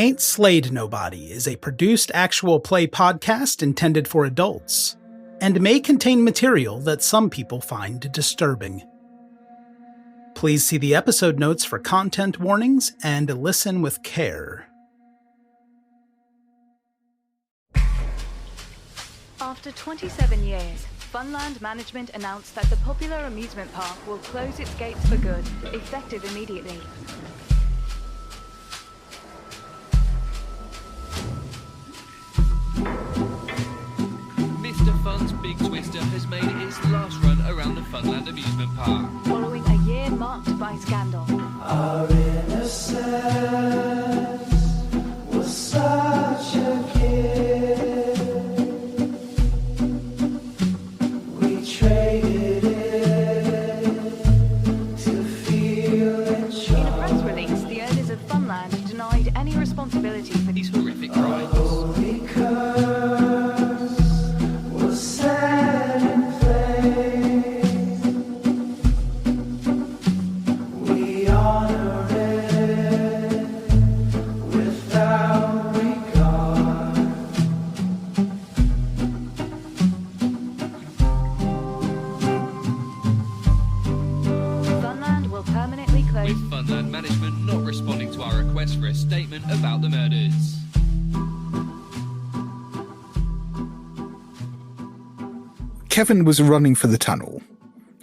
Ain't Slayed Nobody is a produced actual play podcast intended for adults, and may contain material that some people find disturbing. Please see the episode notes for content warnings and listen with care. After 27 years, Funland management announced that the popular amusement park will close its gates for good, effective immediately. Mr. Fun's Big Twister has made its last run around the Funland amusement park. Following a year marked by scandal. Our innocence was such a gift. We traded it to feel it charm. In a press release, the owners of Funland denied any responsibility for These horrific crimes. Holy curse was set in place. We honor it without regard. Funland will permanently close. With Funland management not responding to our request for a statement about the murders. Kevin was running for the tunnel.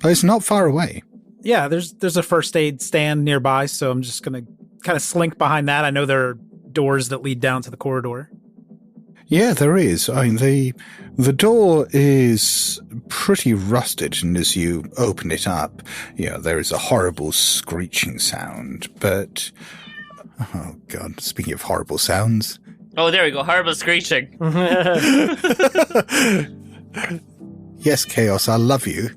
It's not far away. Yeah, there's a first aid stand nearby, so I'm just going to kind of slink behind that. I know there are doors that lead down to the corridor. Yeah, there is. I mean, the door is pretty rusted, and as you open it up, there is a horrible screeching sound. But, oh God, speaking of horrible sounds. Oh, there we go. Horrible screeching. Yes, Chaos, I love you.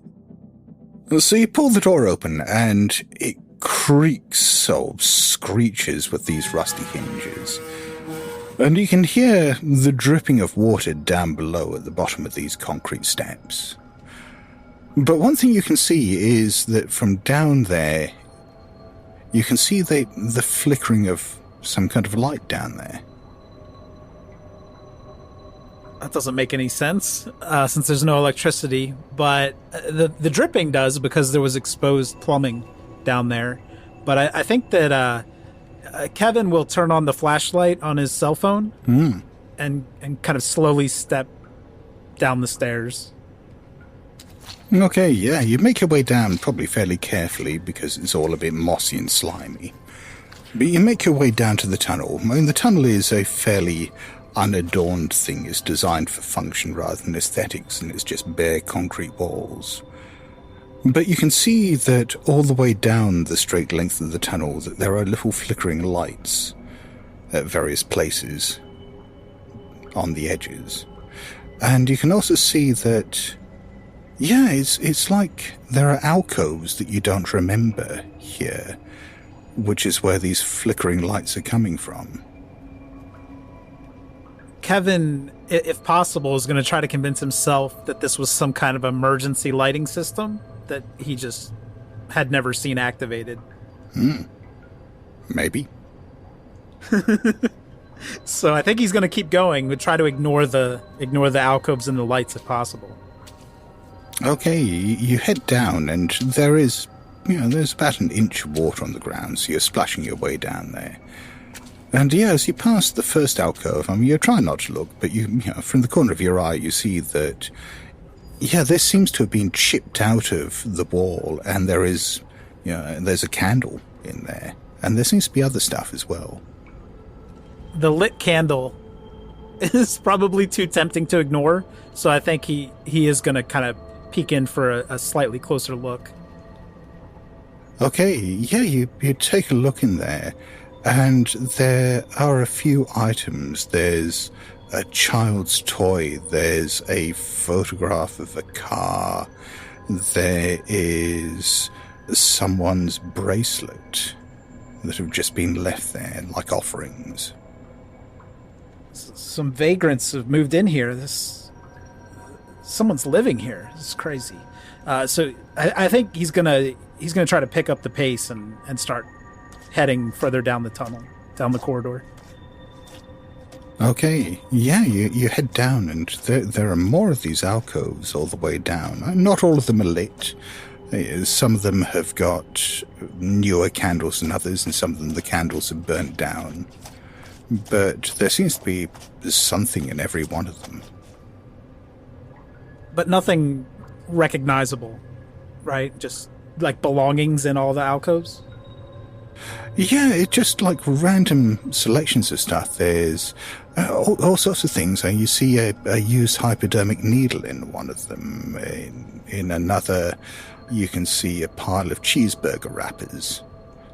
So you pull the door open, and it creaks or screeches with these rusty hinges. And you can hear the dripping of water down below at the bottom of these concrete steps. But one thing you can see is that from down there, you can see the flickering of some kind of light down there. That doesn't make any sense since there's no electricity, but the dripping does because there was exposed plumbing down there. But I think that Kevin will turn on the flashlight on his cell phone and kind of slowly step down the stairs. Okay, yeah, you make your way down probably fairly carefully because it's all a bit mossy and slimy. But you make your way down to the tunnel. I mean, the tunnel is a fairly unadorned thing. It's designed for function rather than aesthetics, and it's just bare concrete walls. But you can see that all the way down the straight length of the tunnel that there are little flickering lights at various places on the edges. And you can also see that, it's like there are alcoves that you don't remember here, which is where these flickering lights are coming from. Kevin, if possible, is going to try to convince himself that this was some kind of emergency lighting system that he just had never seen activated. Maybe. So I think he's going to keep going, but try to ignore the alcoves and the lights if possible. Okay, you head down, and there is, there's about an inch of water on the ground, so you're splashing your way down there. And as you pass the first alcove, you try not to look, but from the corner of your eye, you see that, this seems to have been chipped out of the wall, and there is, there's a candle in there, and there seems to be other stuff as well. The lit candle is probably too tempting to ignore, so I think he is going to kind of peek in for a slightly closer look. Okay, you take a look in there. And there are a few items. There's a child's toy. There's a photograph of a car. There is someone's bracelet that have just been left there like offerings. Some vagrants have moved in here. Someone's living here. This is crazy. So I think he's gonna try to pick up the pace and start heading further down the tunnel, down the corridor. Okay, yeah, you head down, and there are more of these alcoves all the way down. Not all of them are lit. Some of them have got newer candles than others, and some of them the candles are burnt down. But there seems to be something in every one of them. But nothing recognizable, right? Just like belongings in all the alcoves? Yeah, it's just like random selections of stuff. There's all sorts of things. You see a used hypodermic needle in one of them. In another, you can see a pile of cheeseburger wrappers.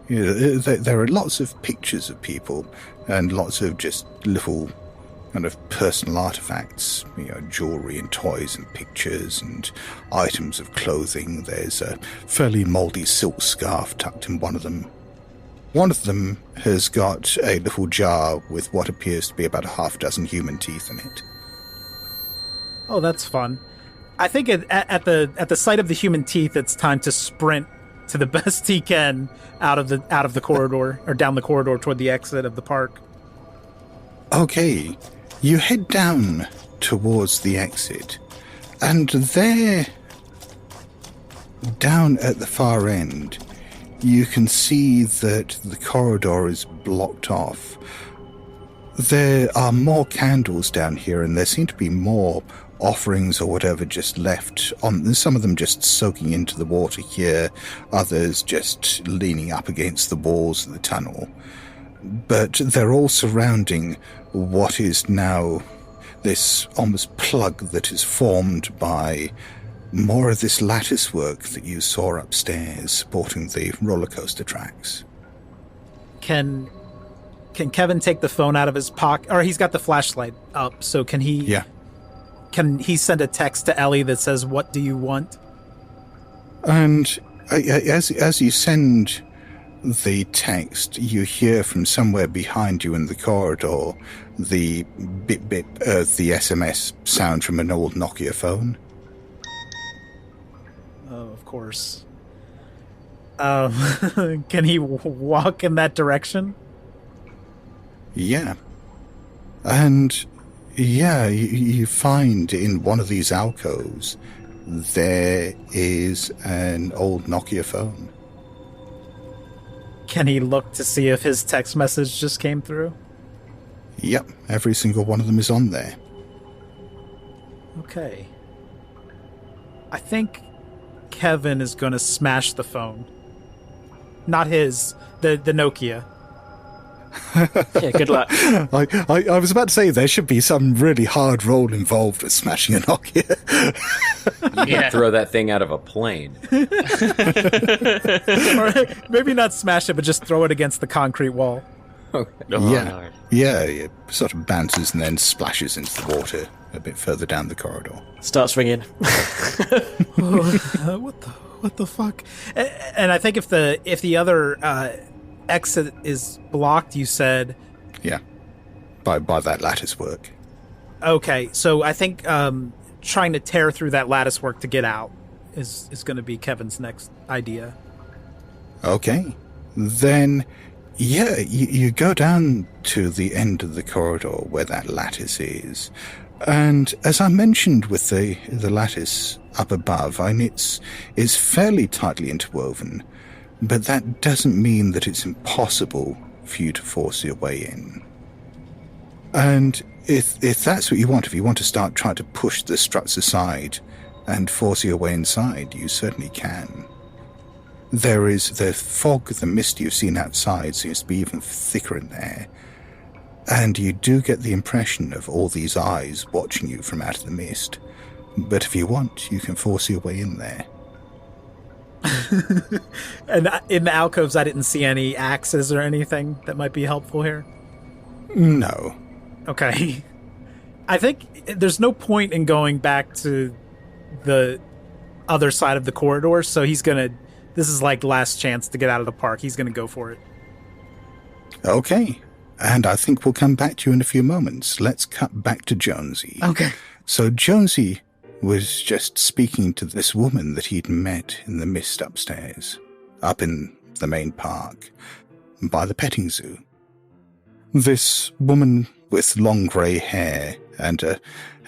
There are lots of pictures of people and lots of just little kind of personal artifacts, jewelry and toys and pictures and items of clothing. There's a fairly mouldy silk scarf tucked in one of them. One of them has got a little jar with what appears to be about a half dozen human teeth in it. Oh, that's fun. I think at the sight of the human teeth, it's time to sprint to the best he can out of the corridor, or down the corridor toward the exit of the park. Okay, you head down towards the exit, and there, down at the far end, you can see that the corridor is blocked off. There are more candles down here, and there seem to be more offerings or whatever just left on, some of them just soaking into the water here, others just leaning up against the walls of the tunnel. But they're all surrounding what is now this almost plug that is formed by more of this lattice work that you saw upstairs supporting the roller coaster tracks. Can Kevin take the phone out of his pocket? Or he's got the flashlight up, so can he... Yeah. Can he send a text to Ellie that says, "What do you want?" And as you send the text, you hear from somewhere behind you in the corridor the bip-bip of the SMS sound from an old Nokia phone. Oh, of course. Can he walk in that direction? Yeah. And... yeah, you find in one of these alcoves there is an old Nokia phone. Can he look to see if his text message just came through? Yep, every single one of them is on there. Okay. I think Kevin is going to smash the phone. Not his, the Nokia. Yeah, good luck. I was about to say there should be some really hard role involved with smashing a Nokia. Yeah. Throw that thing out of a plane. Or maybe not smash it, but just throw it against the concrete wall. Oh, Yeah. no. Yeah, it sort of bounces and then splashes into the water a bit further down the corridor. Starts ringing. What the fuck? And I think if the other exit is blocked, you said. Yeah, by that lattice work. Okay, so I think trying to tear through that lattice work to get out is going to be Kevin's next idea. Okay, then, yeah, you go down to the end of the corridor where that lattice is. And as I mentioned with the lattice up above, I mean, it's fairly tightly interwoven, but that doesn't mean that it's impossible for you to force your way in. And if that's what you want, if you want to start trying to push the struts aside and force your way inside, you certainly can. There is the fog, the mist you've seen outside seems to be even thicker in there. And you do get the impression of all these eyes watching you from out of the mist. But if you want, you can force your way in there. And in the alcoves, I didn't see any axes or anything that might be helpful here. No. Okay. I think there's no point in going back to the other side of the corridor, so this is like last chance to get out of the park. He's gonna go for it. Okay. And I think we'll come back to you in a few moments. Let's cut back to Jonesy. Okay. So Jonesy was just speaking to this woman that he'd met in the mist upstairs, up in the main park, by the petting zoo. This woman with long grey hair and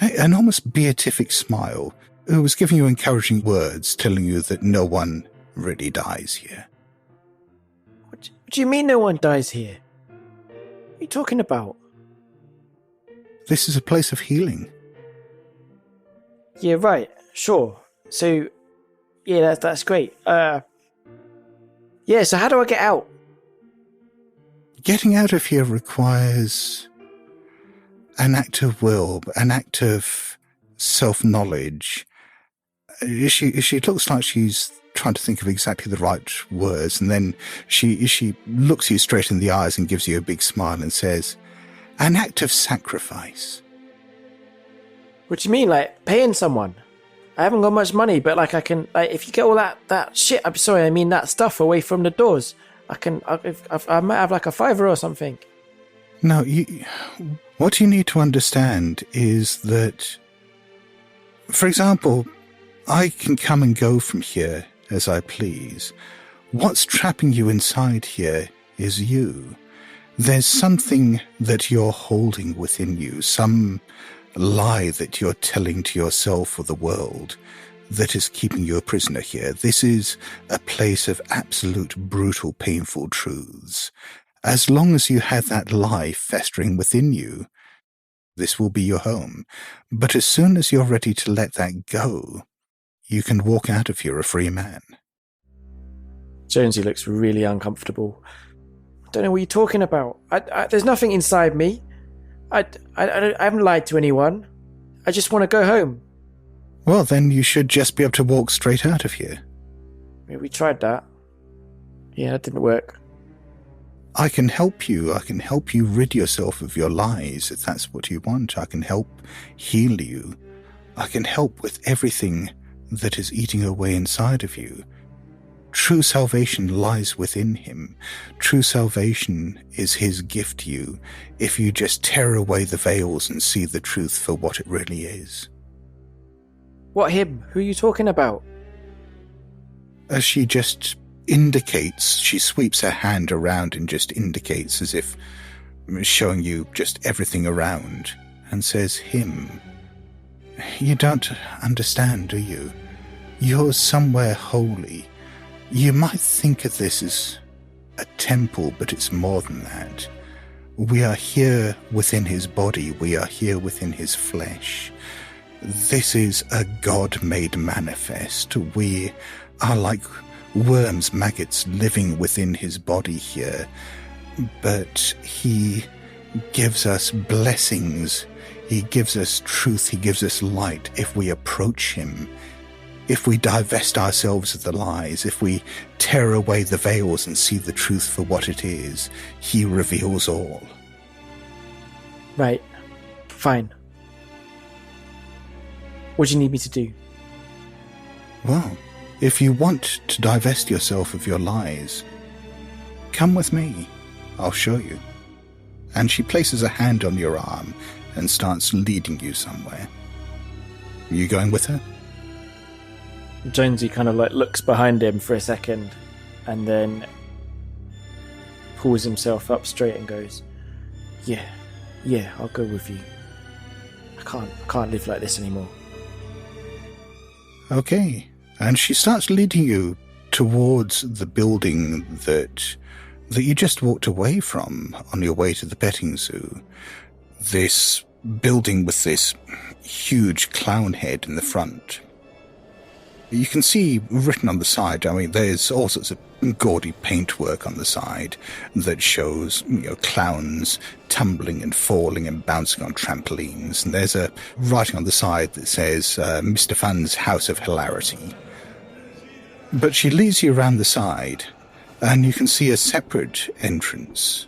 an almost beatific smile, who was giving you encouraging words, telling you that no one really dies here. What do you mean no one dies here? What are you talking about? This is a place of healing. Yeah, right. Sure. So, yeah, that's great. Yeah, so how do I get out? Getting out of here requires an act of will, an act of self-knowledge. She looks like she's trying to think of exactly the right words, and then she looks you straight in the eyes and gives you a big smile and says, an act of sacrifice. What do you mean, like paying someone? I haven't got much money, but like I can, like, if you get all that shit, I'm sorry, I mean that stuff away from the doors, I might have like a $5 or something. No, what you need to understand is that, for example, I can come and go from here as I please. What's trapping you inside here is you. There's something that you're holding within you, some lie that you're telling to yourself or the world that is keeping you a prisoner here. This is a place of absolute, brutal, painful truths. As long as you have that lie festering within you, this will be your home. But as soon as you're ready to let that go, you can walk out of here a free man. Jonesy looks really uncomfortable. I don't know what you're talking about. There's nothing inside me. I haven't lied to anyone. I just want to go home. Well, then you should just be able to walk straight out of here. Yeah, we tried that. Yeah, that didn't work. I can help you. I can help you rid yourself of your lies if that's what you want. I can help heal you. I can help with everything that is eating away inside of you. True salvation lies within him. True salvation is his gift to you if you just tear away the veils and see the truth for what it really is. What him? Who are you talking about? As she just indicates, she sweeps her hand around and just indicates as if showing you just everything around and says, him. You don't understand, do you? You're somewhere holy. You might think of this as a temple, but it's more than that. We are here within his body. We are here within his flesh. This is a God made manifest. We are like worms, maggots living within his body here. But he gives us blessings. He gives us truth. He gives us light if we approach him. If we divest ourselves of the lies, if we tear away the veils and see the truth for what it is, he reveals all. Right. Fine. What do you need me to do? Well, if you want to divest yourself of your lies, come with me. I'll show you. And she places a hand on your arm and starts leading you somewhere. Are you going with her? Jonesy kind of like looks behind him for a second and then pulls himself up straight and goes, Yeah, I'll go with you. I can't live like this anymore. Okay. And she starts leading you towards the building that you just walked away from on your way to the petting zoo. This building with this huge clown head in the front. You can see written on the side, I mean, there's all sorts of gaudy paintwork on the side that shows, clowns tumbling and falling and bouncing on trampolines. And there's a writing on the side that says, Mr. Fun's House of Hilarity. But she leads you around the side, and you can see a separate entrance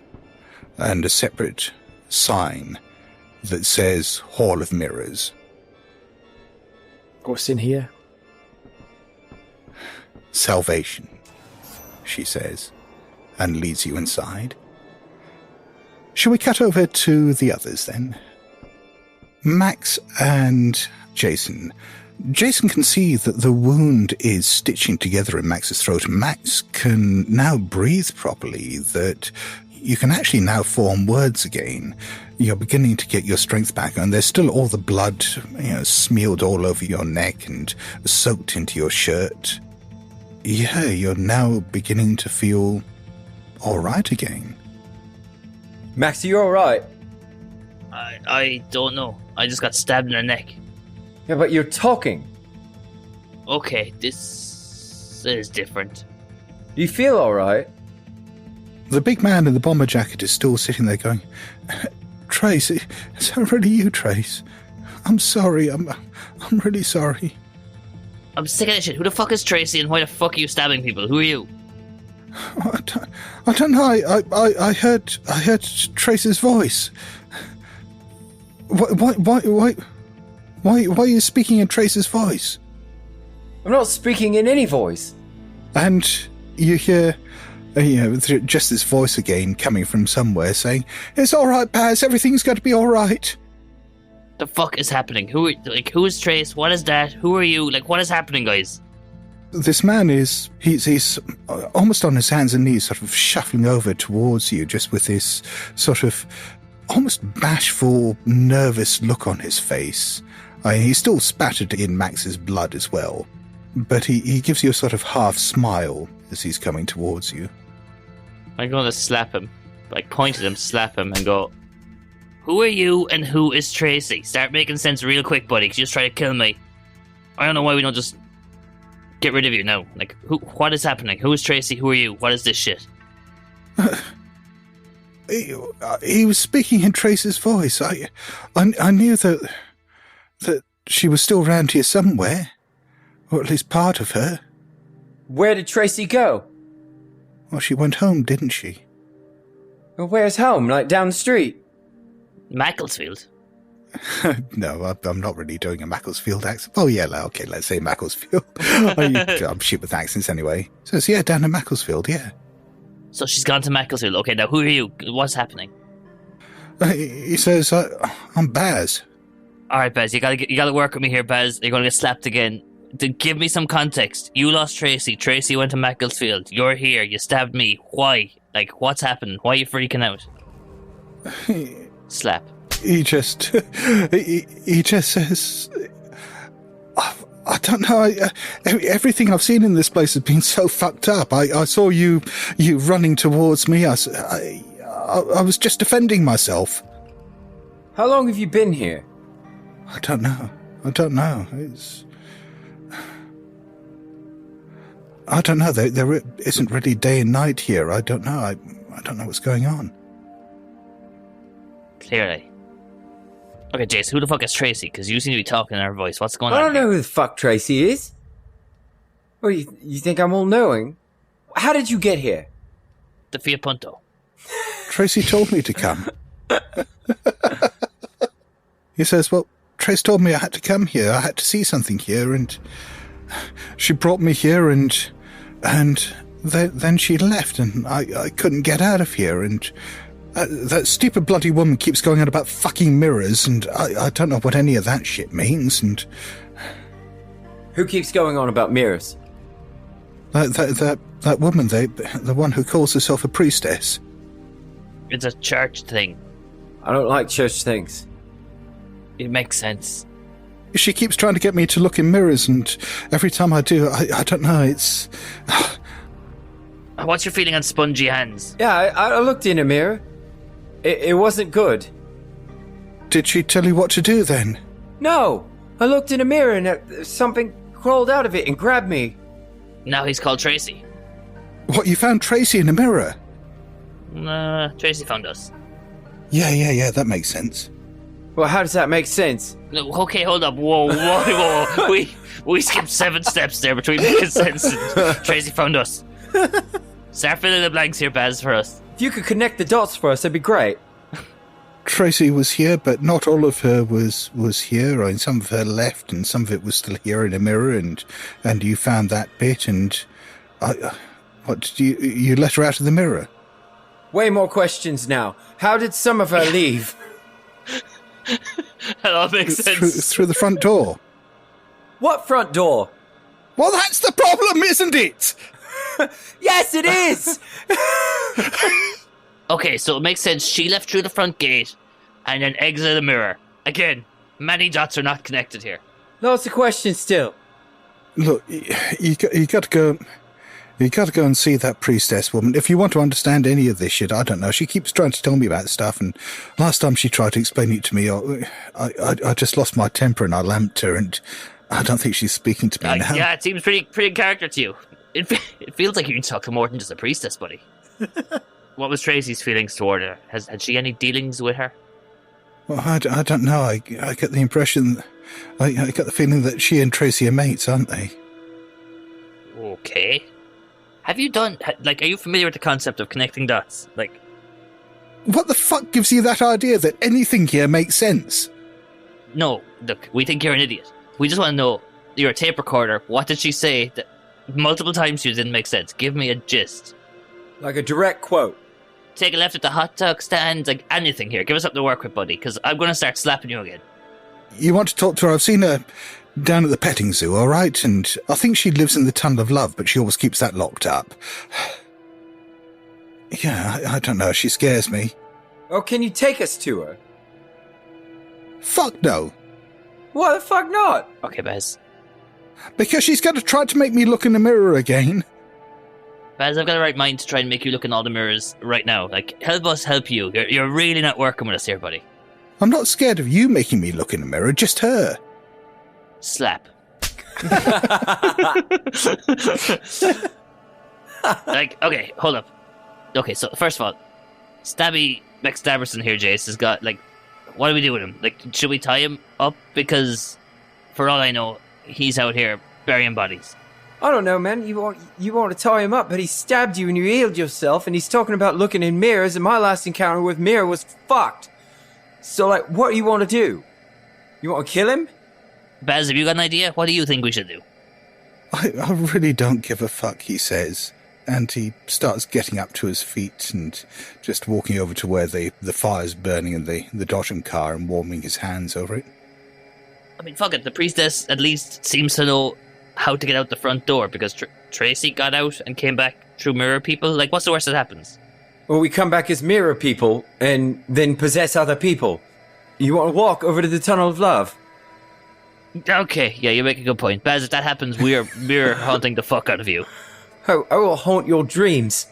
and a separate sign that says Hall of Mirrors. What's in here? Salvation, she says, and leads you inside. Shall we cut over to the others then? Max and Jason. Jason can see that the wound is stitching together in Max's throat. Max can now breathe properly, that you can actually now form words again. You're beginning to get your strength back, and there's still all the blood, smeared all over your neck and soaked into your shirt. Yeah, you're now beginning to feel all right again. Max, are you alright? I don't know. I just got stabbed in the neck. Yeah, but you're talking. Okay, this is different. Do you feel alright? The big man in the bomber jacket is still sitting there going, Trace, is that really you, Trace? I'm sorry, I'm really sorry. I'm sick of this shit. Who the fuck is Tracy and why the fuck are you stabbing people? Who are you? I don't know. I heard Trace's voice. Why are you speaking in Trace's voice? I'm not speaking in any voice. And you hear, just this voice again coming from somewhere saying, "It's all right, Baz. Everything's going to be all right." The fuck is happening? Who is Trace? What is that? Who are you? What is happening, guys? This man he's almost on his hands and knees, sort of shuffling over towards you, just with this sort of almost bashful, nervous look on his face. He's still spattered in Max's blood as well, but he gives you a sort of half smile as he's coming towards you. I'm going to slap him. Point at him, slap him, and go, "Who are you and who is Tracy? Start making sense real quick, buddy, because you just try to kill me. I don't know why we don't just get rid of you now. What is happening? Who is Tracy? Who are you? What is this shit?" He was speaking in Trace's voice. I knew that she was still around here somewhere, or at least part of her. Where did Tracy go? Well, she went home, didn't she? Well, where's home? Down the street? Macclesfield. No, I'm not really doing a Macclesfield accent. Oh, yeah, okay, let's say Macclesfield. I'm shit with accents anyway. So it's, down in Macclesfield, yeah. So she's gone to Macclesfield. Okay, now who are you? What's happening? He says, I'm Baz. Alright, Baz, you gotta work with me here, Baz. You're gonna get slapped again. Give me some context. You lost Tracy. Tracy went to Macclesfield. You're here. You stabbed me. Why? What's happened? Why are you freaking out? Slap. He just says, I don't know. Everything I've seen in this place has been so fucked up. I saw you running towards me. I was just defending myself. How long have you been here? I don't know. I don't know. There isn't really day and night here. I don't know. I don't know what's going on. Clearly. Okay, Jace, who the fuck is Tracy? Because you seem to be talking in her voice. What's going on? I don't know who the fuck Tracy is. What, you think I'm all-knowing? How did you get here? The Fiat Punto. Tracy told me to come. He says, well, Trace told me I had to come here. I had to see something here, and she brought me here, and then she left, and I couldn't get out of here, and that stupid bloody woman keeps going on about fucking mirrors, and I don't know what any of that shit means, and... Who keeps going on about mirrors? That woman, the one who calls herself a priestess. It's a church thing. I don't like church things. It makes sense. She keeps trying to get me to look in mirrors, and every time I do, I don't know, it's... What's your feeling on spongy hands? Yeah, I looked in a mirror. It wasn't good. Did she tell you what to do then? No! I looked in a mirror and something crawled out of it and grabbed me. Now he's called Tracy. What, you found Tracy in a mirror? Tracy found us. Yeah, that makes sense. Well, how does that make sense? No, okay, hold up. Whoa. We skipped 7 steps there between making sense and Tracy found us. Start filling the blanks here, Baz, for us. If you could connect the dots for us, that'd be great. Tracy was here, but not all of her was here. I mean, some of her left, and some of it was still here in a mirror, and you found that bit, and what did you let her out of the mirror? Way more questions now. How did some of her leave? That all makes sense. Through the front door. What front door? Well, that's the problem, isn't it? Yes, it is! Okay, so it makes sense. She left through the front gate and then exited the mirror. Again, many dots are not connected here. Lots of questions still. Look, you got to go. You got to go and see that priestess woman. If you want to understand any of this shit, I don't know. She keeps trying to tell me about stuff, and last time she tried to explain it to me, I just lost my temper and I lamped her, and I don't think she's speaking to me now. Yeah, it seems pretty in character to you. It feels like you can talk to more than just a priestess, buddy. What was Tracy's feelings toward her? Had she any dealings with her? Well, I don't know. I get the impression, I get the feeling that she and Tracy are mates, aren't they? Okay. Have you done, are you familiar with the concept of connecting dots? What the fuck gives you that idea that anything here makes sense? No, look, we think you're an idiot. We just want to know, you're a tape recorder, what did she say that multiple times you didn't make sense? Give me a gist. Like a direct quote. Take a left at the hot dog stand, anything here. Give us something to work with, buddy, because I'm going to start slapping you again. You want to talk to her? I've seen her down at the petting zoo, all right? And I think she lives in the Tunnel of Love, but she always keeps that locked up. Yeah, I don't know. She scares me. Oh, can you take us to her? Fuck no. Why the fuck not? Okay, Baz. Because she's going to try to make me look in the mirror again. Baz, I've got a right mind to try and make you look in all the mirrors right now. Help us help you. You're really not working with us here, buddy. I'm not scared of you making me look in the mirror, just her. Slap. Okay, hold up. Okay, so first of all, Stabby McStabberson here, Jace, has got, what do we do with him? Should we tie him up? Because, for all I know, he's out here burying bodies. I don't know, man. You want to tie him up, but he stabbed you and you healed yourself, and he's talking about looking in mirrors, and my last encounter with mirror was fucked. So, what do you want to do? You want to kill him? Baz, have you got an idea? What do you think we should do? I really don't give a fuck, he says. And he starts getting up to his feet and just walking over to where the fire's burning in the Dodgem car and warming his hands over it. I mean, fuck it. The priestess at least seems to know how to get out the front door, because Tracy got out and came back through mirror people. What's the worst that happens? Well, we come back as mirror people and then possess other people. You want to walk over to the Tunnel of Love? Okay, yeah, you make a good point. Baz, if that happens, we're mirror haunting the fuck out of you. Oh, I will haunt your dreams.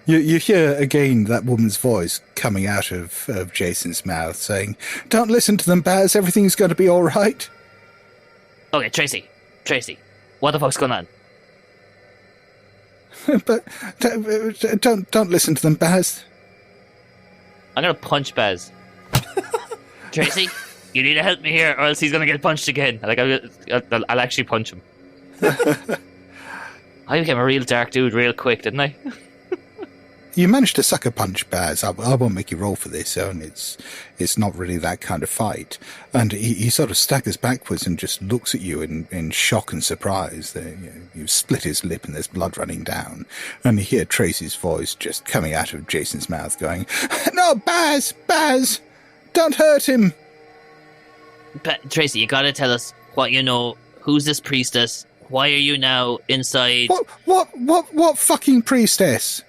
You hear again that woman's voice coming out of Jason's mouth saying, "Don't listen to them, Baz, everything's going to be all right." Okay, Tracy, what the fuck's going on? But don't listen to them, Baz. I'm going to punch Baz. Tracy, you need to help me here, or else he's going to get punched again. I'll actually punch him. I became a real dark dude real quick, didn't I? You managed to sucker punch Baz. I won't make you roll for this, and it's not really that kind of fight. And he sort of staggers backwards and just looks at you in shock and surprise. You split his lip and there's blood running down. And you hear Tracy's voice just coming out of Jason's mouth going, "No, Baz! Don't hurt him!" Tracy, you gotta tell us what you know. Who's this priestess? Why are you now inside? What fucking priestess?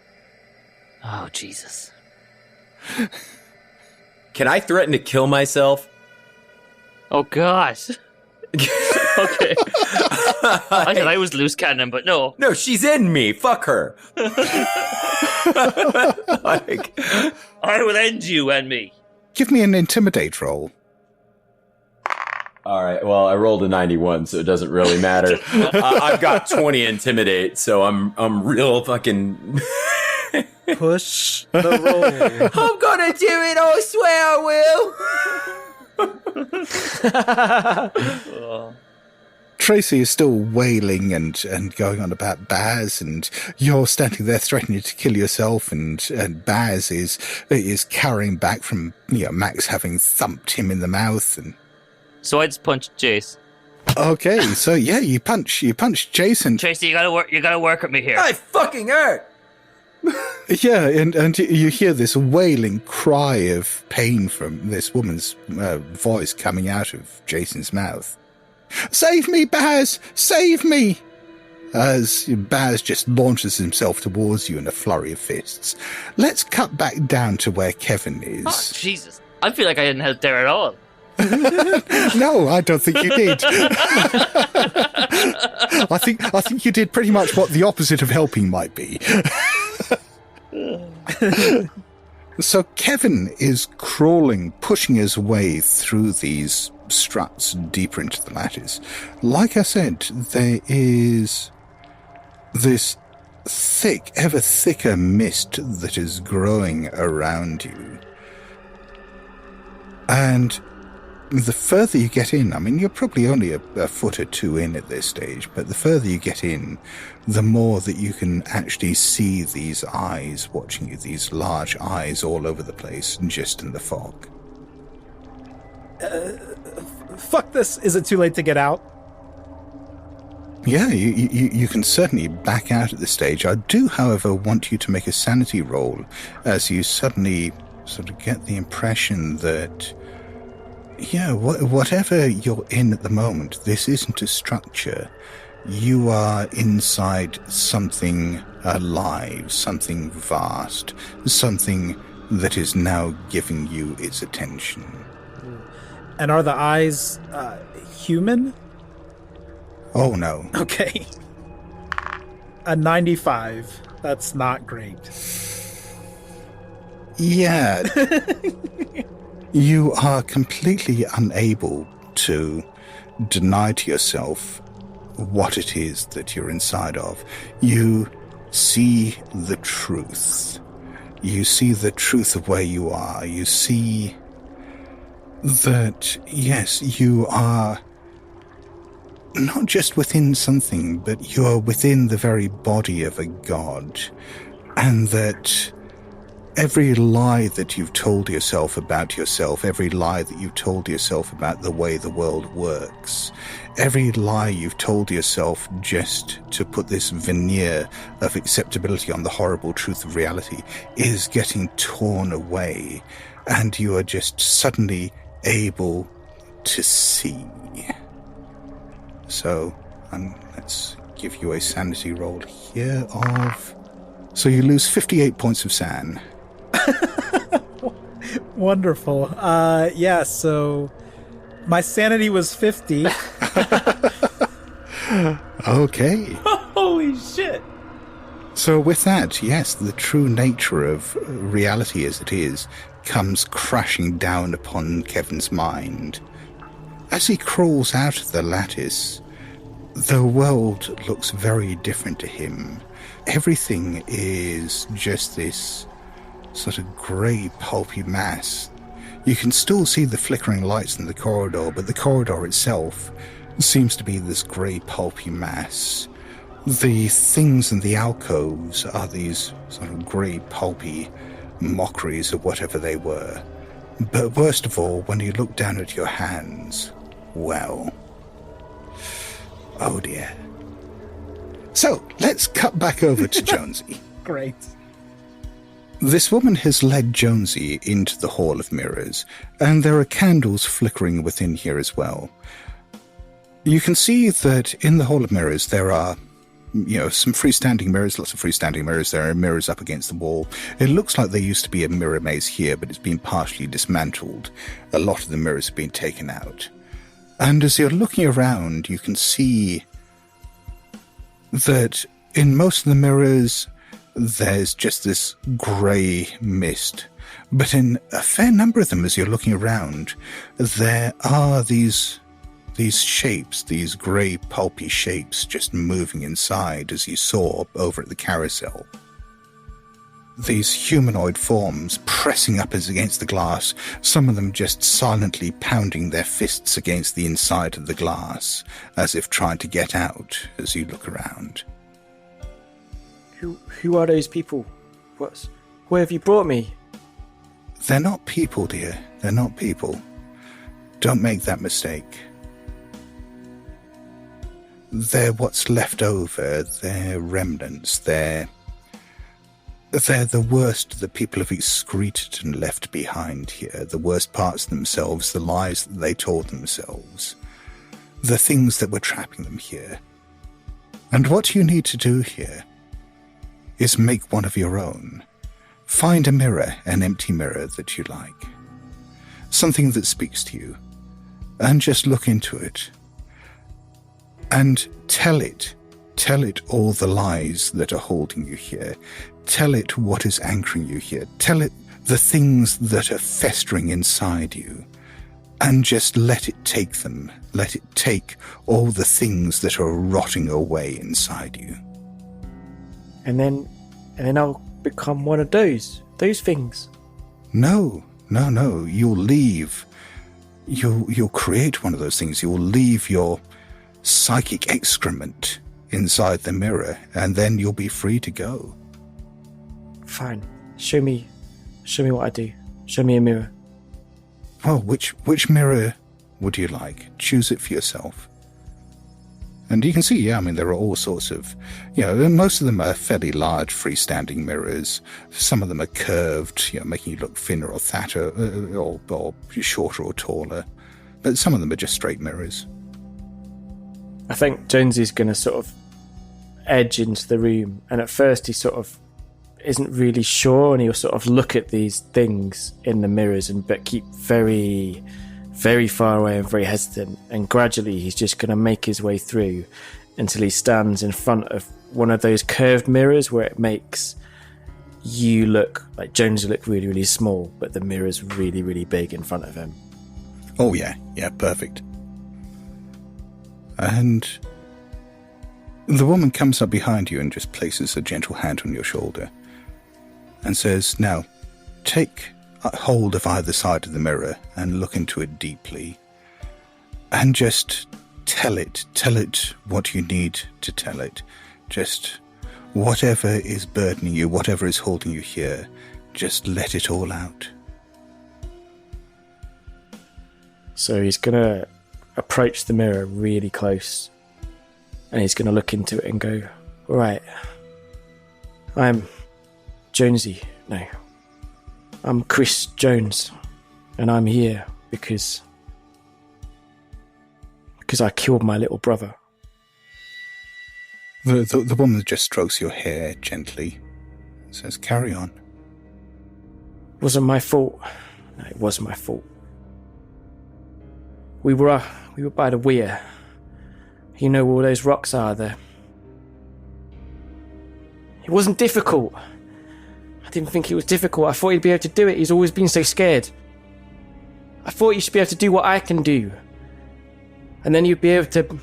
Oh, Jesus. Can I threaten to kill myself? Oh, God. Okay. I thought I was loose cannon, but no. No, she's in me. Fuck her. I will end you and me. Give me an intimidate roll. All right, well, I rolled a 91, so it doesn't really matter. I've got 20 intimidate, so I'm real fucking... Push the roll. I'm gonna do it, I swear I will! Tracy is still wailing and going on about Baz, and you're standing there threatening to kill yourself, and Baz is carrying back from Max having thumped him in the mouth. And so I just punched Jace. Okay, so yeah, you punch Jason. Tracy, you gotta work with me here. I fucking hurt. Yeah, and you hear this wailing cry of pain from this woman's voice coming out of Jason's mouth. "Save me, Baz! Save me!" as Baz just launches himself towards you in a flurry of fists. Let's cut back down to where Kevin is. Oh, Jesus. I feel like I didn't help there at all. No, I don't think you did. I think you did pretty much what the opposite of helping might be. So Kevin is crawling, pushing his way through these struts deeper into the lattice. Like I said, there is this thick, ever thicker mist that is growing around you. And the further you get in, I mean, you're probably only a foot or two in at this stage, but the further you get in, the more that you can actually see these eyes watching you, these large eyes all over the place, just in the fog. Fuck this. Is it too late to get out? Yeah, you can certainly back out at this stage. I do, however, want you to make a sanity roll as you suddenly sort of get the impression that, yeah, whatever you're in at the moment, this isn't a structure. You are inside something alive, something vast, something that is now giving you its attention. And are the eyes human? Oh, no. Okay. A 95. That's not great. Yeah. You are completely unable to deny to yourself what it is that you're inside of. You see the truth. You see the truth of where you are. You see that, yes, you are not just within something, but you are within the very body of a god. And that every lie that you've told yourself about yourself, every lie that you've told yourself about the way the world works, every lie you've told yourself just to put this veneer of acceptability on the horrible truth of reality is getting torn away, and you are just suddenly able to see. So, let's give you a sanity roll here of... So you lose 58 points of san. Wonderful. Yeah, so my sanity was 50. Okay. Holy shit. So with that, yes, the true nature of reality as it is comes crashing down upon Kevin's mind. As he crawls out of the lattice, the world looks very different to him. Everything is just this sort of grey, pulpy mass. You can still see the flickering lights in the corridor, but the corridor itself seems to be this grey, pulpy mass. The things in the alcoves are these sort of grey, pulpy mockeries of whatever they were. But worst of all, when you look down at your hands, well, oh dear. So, let's cut back over to Jonesy. Great. This woman has led Jonesy into the Hall of Mirrors, and there are candles flickering within here as well. You can see that in the Hall of Mirrors there are, some freestanding mirrors, lots of freestanding mirrors. There are mirrors up against the wall. It looks like there used to be a mirror maze here, but it's been partially dismantled. A lot of the mirrors have been taken out. And as you're looking around, you can see that in most of the mirrors, there's just this grey mist. But in a fair number of them, as you're looking around, there are these shapes, these grey, pulpy shapes just moving inside, as you saw over at the carousel. These humanoid forms pressing up against the glass, some of them just silently pounding their fists against the inside of the glass, as if trying to get out as you look around. Who are those people? Where have you brought me? They're not people, dear. They're not people. Don't make that mistake. They're what's left over. They're remnants. They're the worst that people have excreted and left behind here. The worst parts of themselves, the lies that they told themselves. The things that were trapping them here. And what you need to do here is make one of your own. Find a mirror, an empty mirror that you like. Something that speaks to you. And just look into it. And tell it all the lies that are holding you here. Tell it what is anchoring you here. Tell it the things that are festering inside you. And just let it take them. Let it take all the things that are rotting away inside you. And then I'll become one of those things. No. You'll leave. You'll create one of those things. You'll leave your psychic excrement inside the mirror, and then you'll be free to go. Fine. Show me what I do. Show me a mirror. Well, which mirror would you like? Choose it for yourself. And you can see, there are all sorts of, most of them are fairly large freestanding mirrors. Some of them are curved, making you look thinner or fatter, or shorter or taller. But some of them are just straight mirrors. I think Jonesy's going to sort of edge into the room, and at first he sort of isn't really sure, and he'll sort of look at these things in the mirrors but keep very, very far away and very hesitant, and gradually he's just going to make his way through until he stands in front of one of those curved mirrors where it makes you look like Jonesy look really, really small, but the mirror's really, really big in front of him. Oh yeah, perfect. And the woman comes up behind you and just places a gentle hand on your shoulder and says, now, take hold of either side of the mirror and look into it deeply. And just tell it what you need to tell it. Just whatever is burdening you, whatever is holding you here, just let it all out. So he's going to approach the mirror really close, and he's going to look into it and go, right, I'm Jonesy. No, I'm Chris Jones, and I'm here because I killed my little brother. The woman just strokes your hair gently and says, carry on. It wasn't my fault. No, it was my fault. We were by the weir. You know where all those rocks are there. It wasn't difficult. I didn't think it was difficult. I thought he'd be able to do it. He's always been so scared. I thought you should be able to do what I can do. And then you'd be able to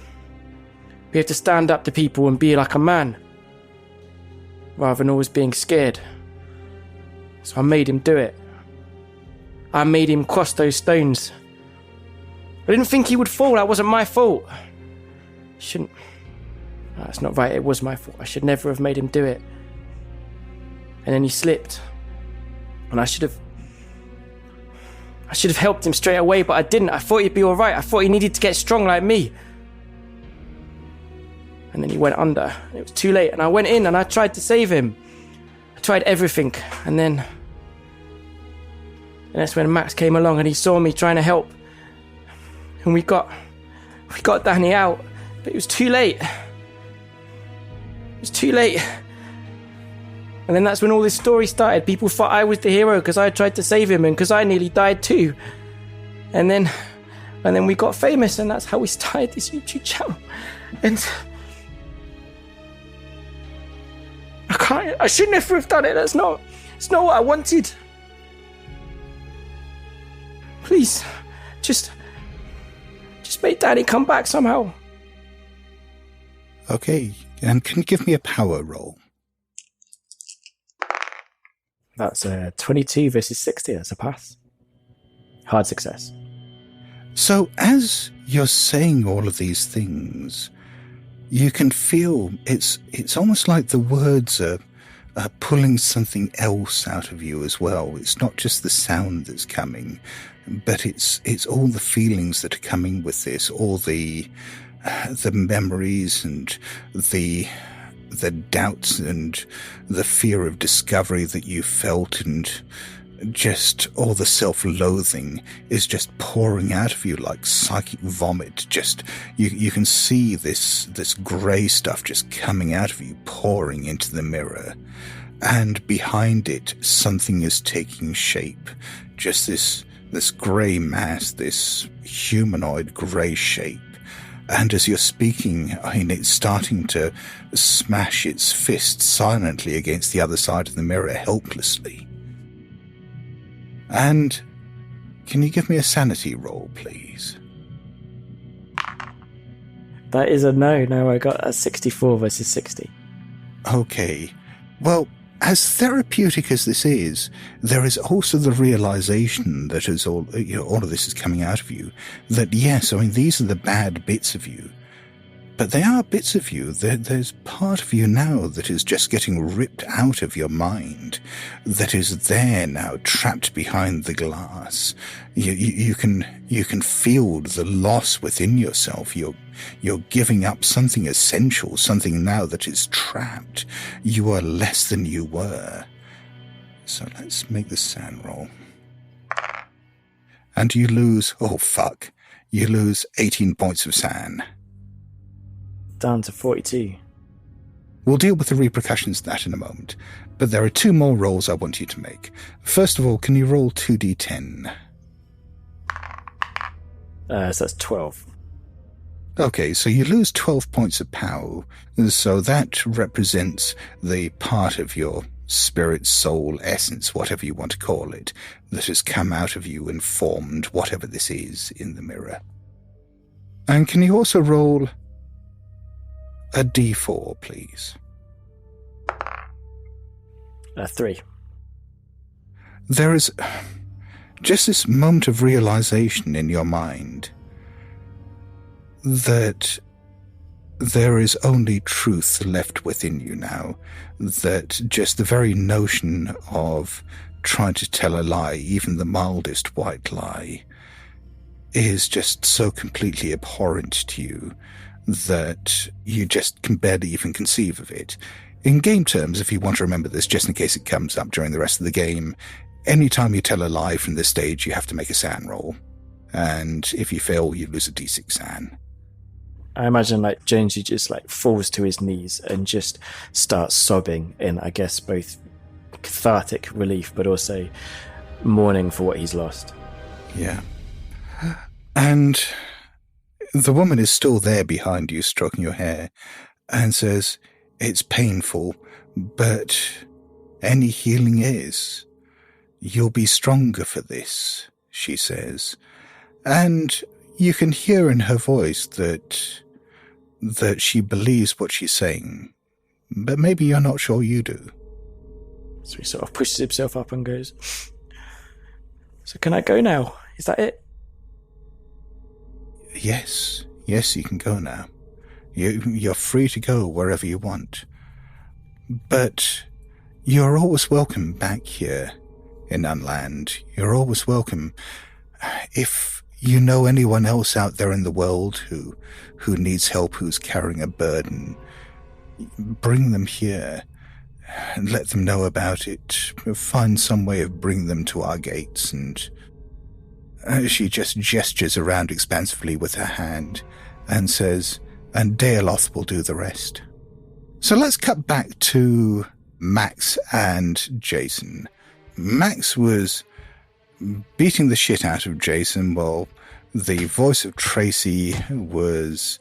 stand up to people and be like a man. Rather than always being scared. So I made him do it. I made him cross those stones. I didn't think he would fall. That wasn't my fault. Shouldn't... No, that's not right. It was my fault. I should never have made him do it. And then he slipped. And I should have helped him straight away, but I didn't. I thought he'd be all right. I thought he needed to get strong like me. And then he went under. It was too late. And I went in and I tried to save him. I tried everything. And that's when Max came along and he saw me trying to help. And we got Danny out, but it was too late. It was too late. And then that's when all this story started. People thought I was the hero because I tried to save him and because I nearly died too. And then we got famous, and that's how we started this YouTube channel. And I should never have done it. It's not what I wanted. Please, just make Danny come back somehow. Okay, and can you give me a power roll? That's a 22 versus 60. That's a pass. Hard success. So as you're saying all of these things, you can feel it's almost like the words are pulling something else out of you as well. It's not just the sound that's coming, but it's all the feelings that are coming with this, all the memories and the doubts and the fear of discovery that you felt, and just all the self-loathing is just pouring out of you like psychic vomit. Just you can see this grey stuff just coming out of you, pouring into the mirror. And behind it, something is taking shape. Just this grey mass, this humanoid grey shape. And as you're speaking, I mean, it's starting to smash its fist silently against the other side of the mirror, helplessly. And can you give me a sanity roll, please? That is a no. No, I got a 64 versus 60. Okay. Well, as therapeutic as this is, there is also the realization that as all of this is coming out of you, that yes, I mean, these are the bad bits of you, but they are bits of you. There's part of you now that is just getting ripped out of your mind, that is there now, trapped behind the glass. You can feel the loss within yourself. You're giving up something essential, something now that is trapped. You are less than you were. So let's make the SAN roll. And you lose, you lose 18 points of SAN. Down to 42. We'll deal with the repercussions of that in a moment, but there are 2 more rolls I want you to make. First of all, can you roll 2d10? So that's 12. Okay, so you lose 12 points of power, so that represents the part of your spirit, soul, essence, whatever you want to call it, that has come out of you and formed whatever this is in the mirror. And can you also roll a d4, please? 3. There is just this moment of realization in your mind that there is only truth left within you now, that just the very notion of trying to tell a lie, even the mildest white lie, is just so completely abhorrent to you that you just can barely even conceive of it. In game terms, if you want to remember this, just in case it comes up during the rest of the game, anytime you tell a lie from this stage, you have to make a SAN roll. And if you fail, you lose a d6 SAN. I imagine like Jonesy just like falls to his knees and just starts sobbing in, I guess, both cathartic relief but also mourning for what he's lost. Yeah. And the woman is still there behind you, stroking your hair, and says, "It's painful, but any healing is. You'll be stronger for this," she says. And you can hear in her voice that she believes what she's saying, but maybe you're not sure you do. So he sort of pushes himself up and goes, "So can I go now? Is that it?" Yes, you can go now. You're free to go wherever you want. But you're always welcome back here in UNLAND. You're always welcome. If you know anyone else out there in the world who needs help, who's carrying a burden, bring them here and let them know about it. Find some way of bringing them to our gates. And she just gestures around expansively with her hand and says, "And Daeloth will do the rest." So let's cut back to Max and Jason. Max was beating the shit out of Jason while the voice of Tracy was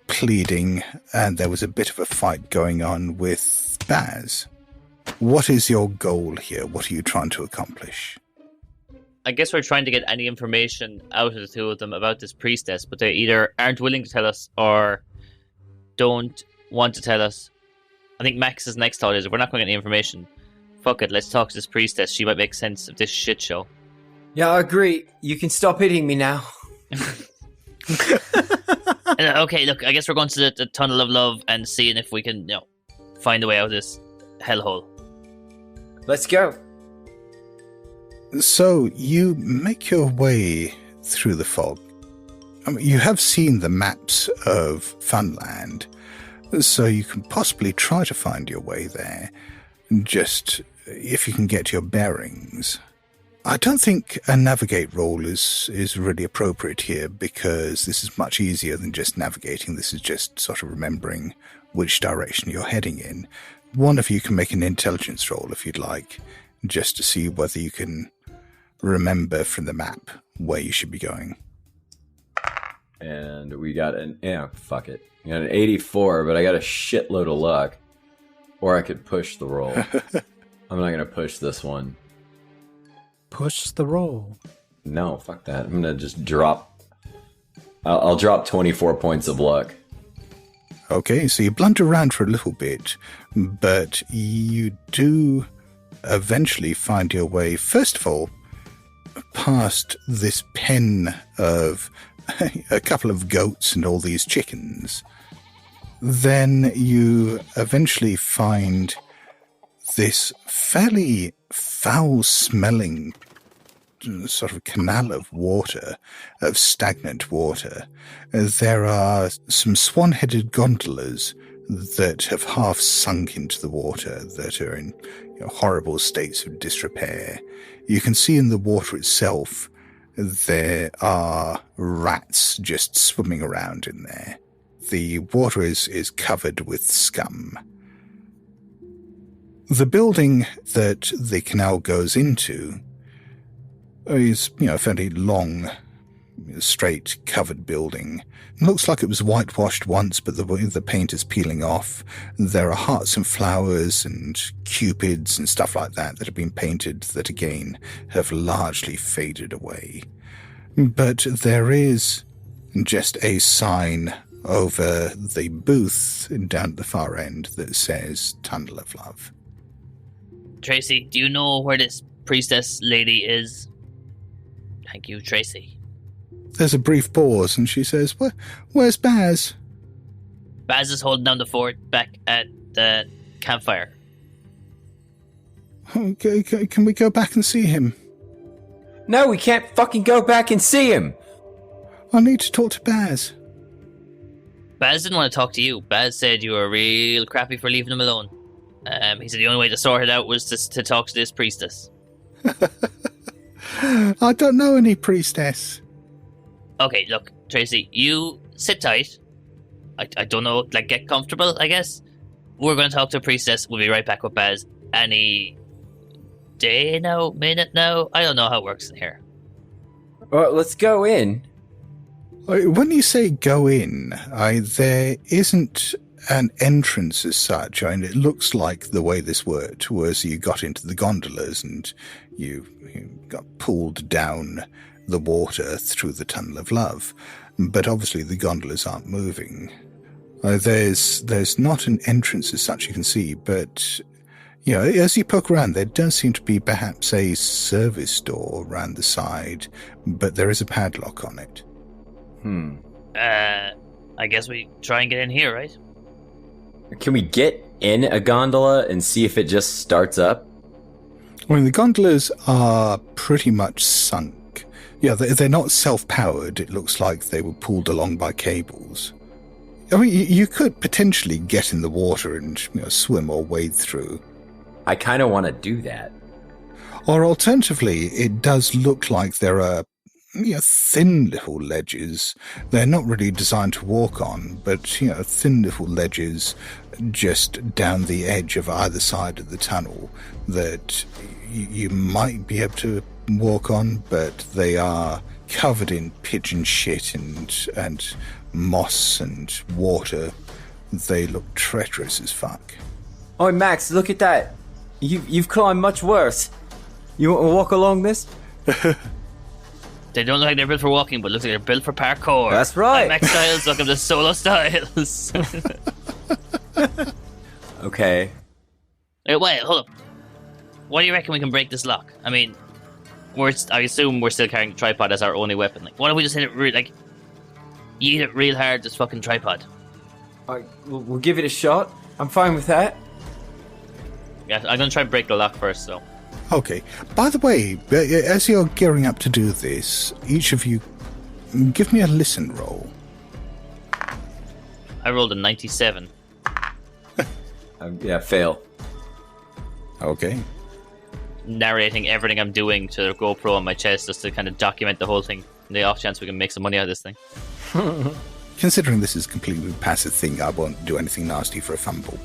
pleading, and there was a bit of a fight going on with Baz. What is your goal here? What are you trying to accomplish? I guess we're trying to get any information out of the 2 of them about this priestess, but they either aren't willing to tell us or don't want to tell us. I think Max's next thought is, if we're not going to get any information, fuck it, let's talk to this priestess. She might make sense of this shit show. Yeah, I agree. You can stop hitting me now. Okay, look, I guess we're going to the Tunnel of Love and seeing if we can, find a way out of this hellhole. Let's go. So you make your way through the fog. I mean, you have seen the maps of Funland, so you can possibly try to find your way there. Just if you can get your bearings. I don't think a navigate roll is really appropriate here, because this is much easier than just navigating. This is just sort of remembering which direction you're heading in. One of you can make an intelligence roll if you'd like, just to see whether you can remember from the map where you should be going. And we got fuck it. We got an 84, but I got a shitload of luck. Or I could push the roll. I'm not gonna push this one. Push the roll. No, fuck that. I'm gonna just drop. I'll drop 24 points of luck. Okay, so you blunder around for a little bit, but you do eventually find your way, first of all, past this pen of a couple of goats and all these chickens. Then you eventually find this fairly foul-smelling sort of canal of water, of stagnant water. There are some swan-headed gondolas that have half sunk into the water, that are in horrible states of disrepair. You can see in the water itself there are rats just swimming around in there. The water is covered with scum. The building that the canal goes into is, a fairly long, straight, covered building. It looks like it was whitewashed once, but the paint is peeling off. There are hearts and flowers and cupids and stuff like that have been painted that, again, have largely faded away. But there is just a sign over the booth down at the far end that says Tunnel of Love. Tracy, do you know where this priestess lady is? Thank you, Tracy. There's a brief pause, and she says, "Where's Baz?" Baz is holding down the fort back at the campfire. Okay, can we go back and see him? No, we can't fucking go back and see him. I need to talk to Baz. Baz didn't want to talk to you. Baz said you were real crappy for leaving him alone. He said the only way to sort it out was to talk to this priestess. I don't know any priestess. Okay, look, Tracy, you sit tight. I don't know, get comfortable, I guess. We're going to talk to a priestess. We'll be right back with Baz. Any day now, minute now? I don't know how it works in here. Alright, let's go in. When you say go in, there isn't an entrance as such. It looks like the way this worked was you got into the gondolas and you got pulled down the water through the Tunnel of Love. But obviously the gondolas aren't moving. There's not an entrance as such you can see, but as you poke around, there does seem to be perhaps a service door around the side, but there is a padlock on it. I guess we try and get in here, right? Can we get in a gondola and see if it just starts up? The gondolas are pretty much sunk. Yeah, they're not self-powered. It looks like they were pulled along by cables. You could potentially get in the water and swim or wade through. I kind of want to do that. Or alternatively, it does look like there are thin little ledges. They're not really designed to walk on, but thin little ledges just down the edge of either side of the tunnel that you might be able to walk on, but they are covered in pigeon shit and moss and water. They look treacherous as fuck. Oh, Max, look at that. You've climbed much worse. You want to walk along this? They don't look like they're built for walking, but looks like they're built for parkour. That's right. I'm Max Styles, welcome to Solo Styles. Okay. Wait, hold up. What do you reckon we can break this lock? I mean, I assume we're still carrying the tripod as our only weapon. Why don't we just hit it yeet it real hard, this fucking tripod? Alright, we'll give it a shot. I'm fine with that. Yeah, I'm gonna try and break the lock first, though. Okay. By the way, as you're gearing up to do this, each of you give me a listen roll. I rolled a 97. Yeah, fail. Okay. narrating everything I'm doing to the GoPro on my chest just to kind of document the whole thing. In the off chance we can make some money out of this thing. Considering this is a completely passive thing, I won't do anything nasty for a fumble.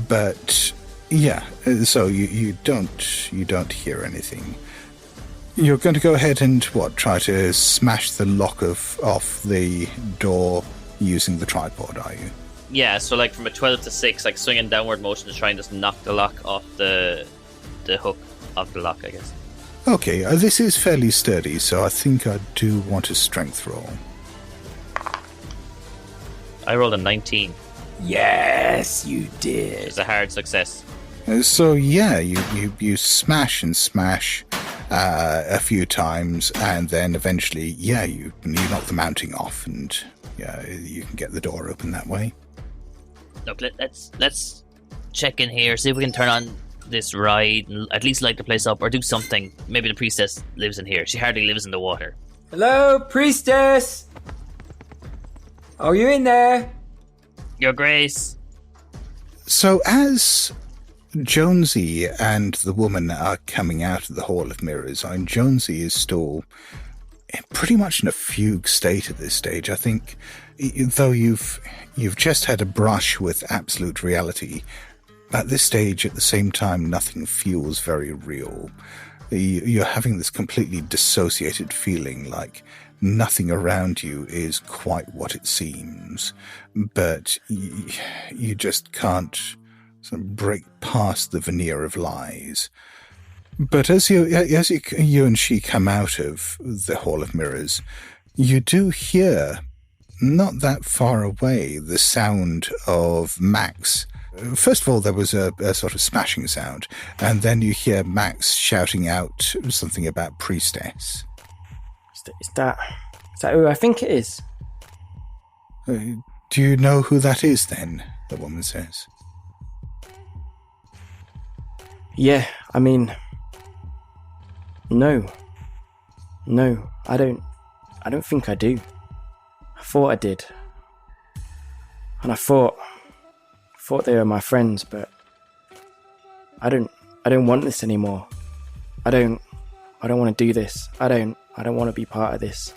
But yeah, so you don't hear anything. You're going to go ahead and try to smash the lock off the door using the tripod, are you? Yeah, so like from a 12 to 6, like swinging downward motion to try and just knock the lock off the hook of the lock, I guess. Okay, this is fairly sturdy, so I think I do want a strength roll. I rolled a 19. Yes, you did. It's a hard success. So yeah, you smash and smash a few times, and then eventually, yeah, you knock the mounting off, and yeah, you can get the door open that way. Look, let's check in here, see if we can turn on this ride, and at least light the place up, or do something. Maybe the priestess lives in here. She hardly lives in the water. Hello, priestess. Are you in there? Your Grace. So as Jonesy and the woman are coming out of the Hall of Mirrors, I mean, Jonesy is still pretty much in a fugue state at this stage. I think, though you've just had a brush with absolute reality, at this stage, at the same time, nothing feels very real. You're having this completely dissociated feeling, like nothing around you is quite what it seems, but you just can't sort of break past the veneer of lies. But as you and she come out of the Hall of Mirrors, you do hear, not that far away, the sound of Max. First of all, there was a sort of smashing sound, and then you hear Max shouting out something about priestess. Is that who I think it is? Do you know who that is then? The woman says. Yeah, I mean, no, I don't think I do. I thought I did, and I thought they were my friends, but I don't want this anymore. I don't want to do this. I don't want to be part of this.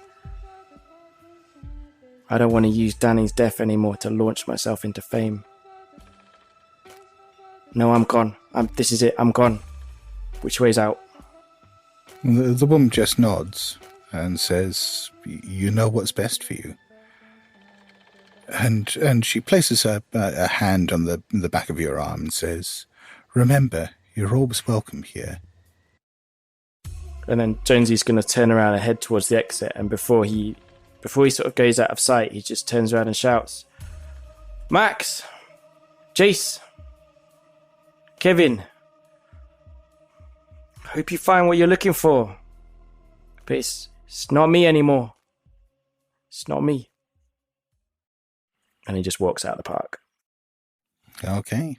I don't want to use Danny's death anymore to launch myself into fame. No, I'm gone. This is it. I'm gone. Which way's out? The woman just nods and says, "You know what's best for you." And she places a hand on the back of your arm and says, "Remember, you're always welcome here." And then Jonesy's going to turn around and head towards the exit. And before he sort of goes out of sight, he just turns around and shouts, "Max! Jace! Kevin! Hope you find what you're looking for. But it's not me anymore. It's not me." And he just walks out of the park. Okay.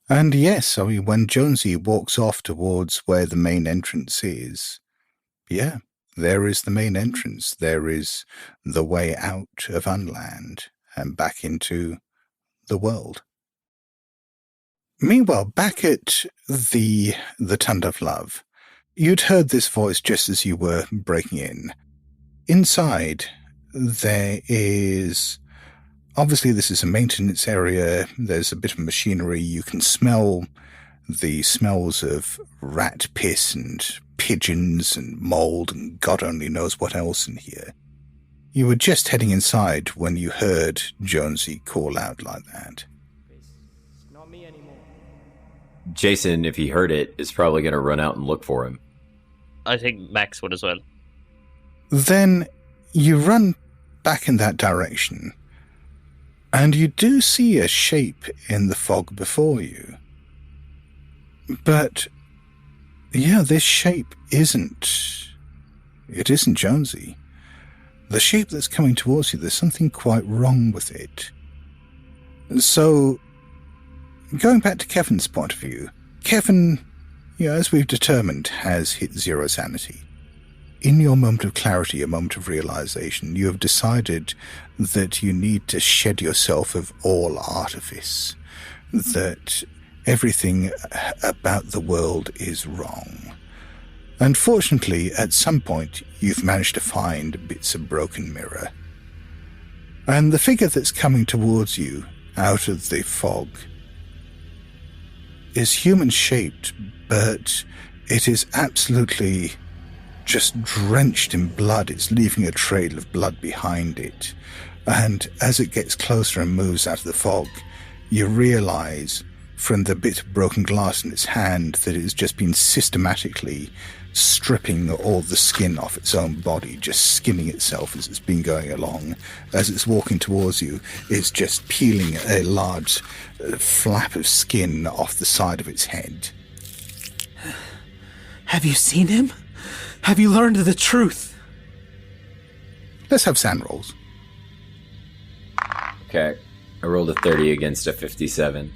And yes, I mean, when Jonesy walks off towards where the main entrance is, yeah, there is the main entrance. There is the way out of UNLAND and back into the world. Meanwhile, back at the Tund of Love, you'd heard this voice just as you were breaking in. Inside, there is... Obviously, this is a maintenance area. There's a bit of machinery. You can smell the smells of rat piss and pigeons and mold and God only knows what else in here. You were just heading inside when you heard Jonesy call out like that. It's not me anymore. Jason, if he heard it, is probably going to run out and look for him. I think Max would as well. Then you run back in that direction, and you do see a shape in the fog before you. But, yeah, this shape isn't Jonesy. The shape that's coming towards you, there's something quite wrong with it. So, going back to Kevin's point of view, Kevin, as we've determined, has hit zero sanity. In your moment of clarity, a moment of realization, you have decided that you need to shed yourself of all artifice, that Everything about the world is wrong. Unfortunately, at some point, you've managed to find bits of broken mirror. And the figure that's coming towards you out of the fog is human-shaped, but it is absolutely just drenched in blood. It's leaving a trail of blood behind it. And as it gets closer and moves out of the fog, you realize from the bit of broken glass in its hand that it's just been systematically stripping all the skin off its own body, just skinning itself as it's been going along. As it's walking towards you, it's just peeling a large flap of skin off the side of its head. Have you seen him? Have you learned the truth? Let's have sand rolls. Okay. I rolled a 30 against a 57.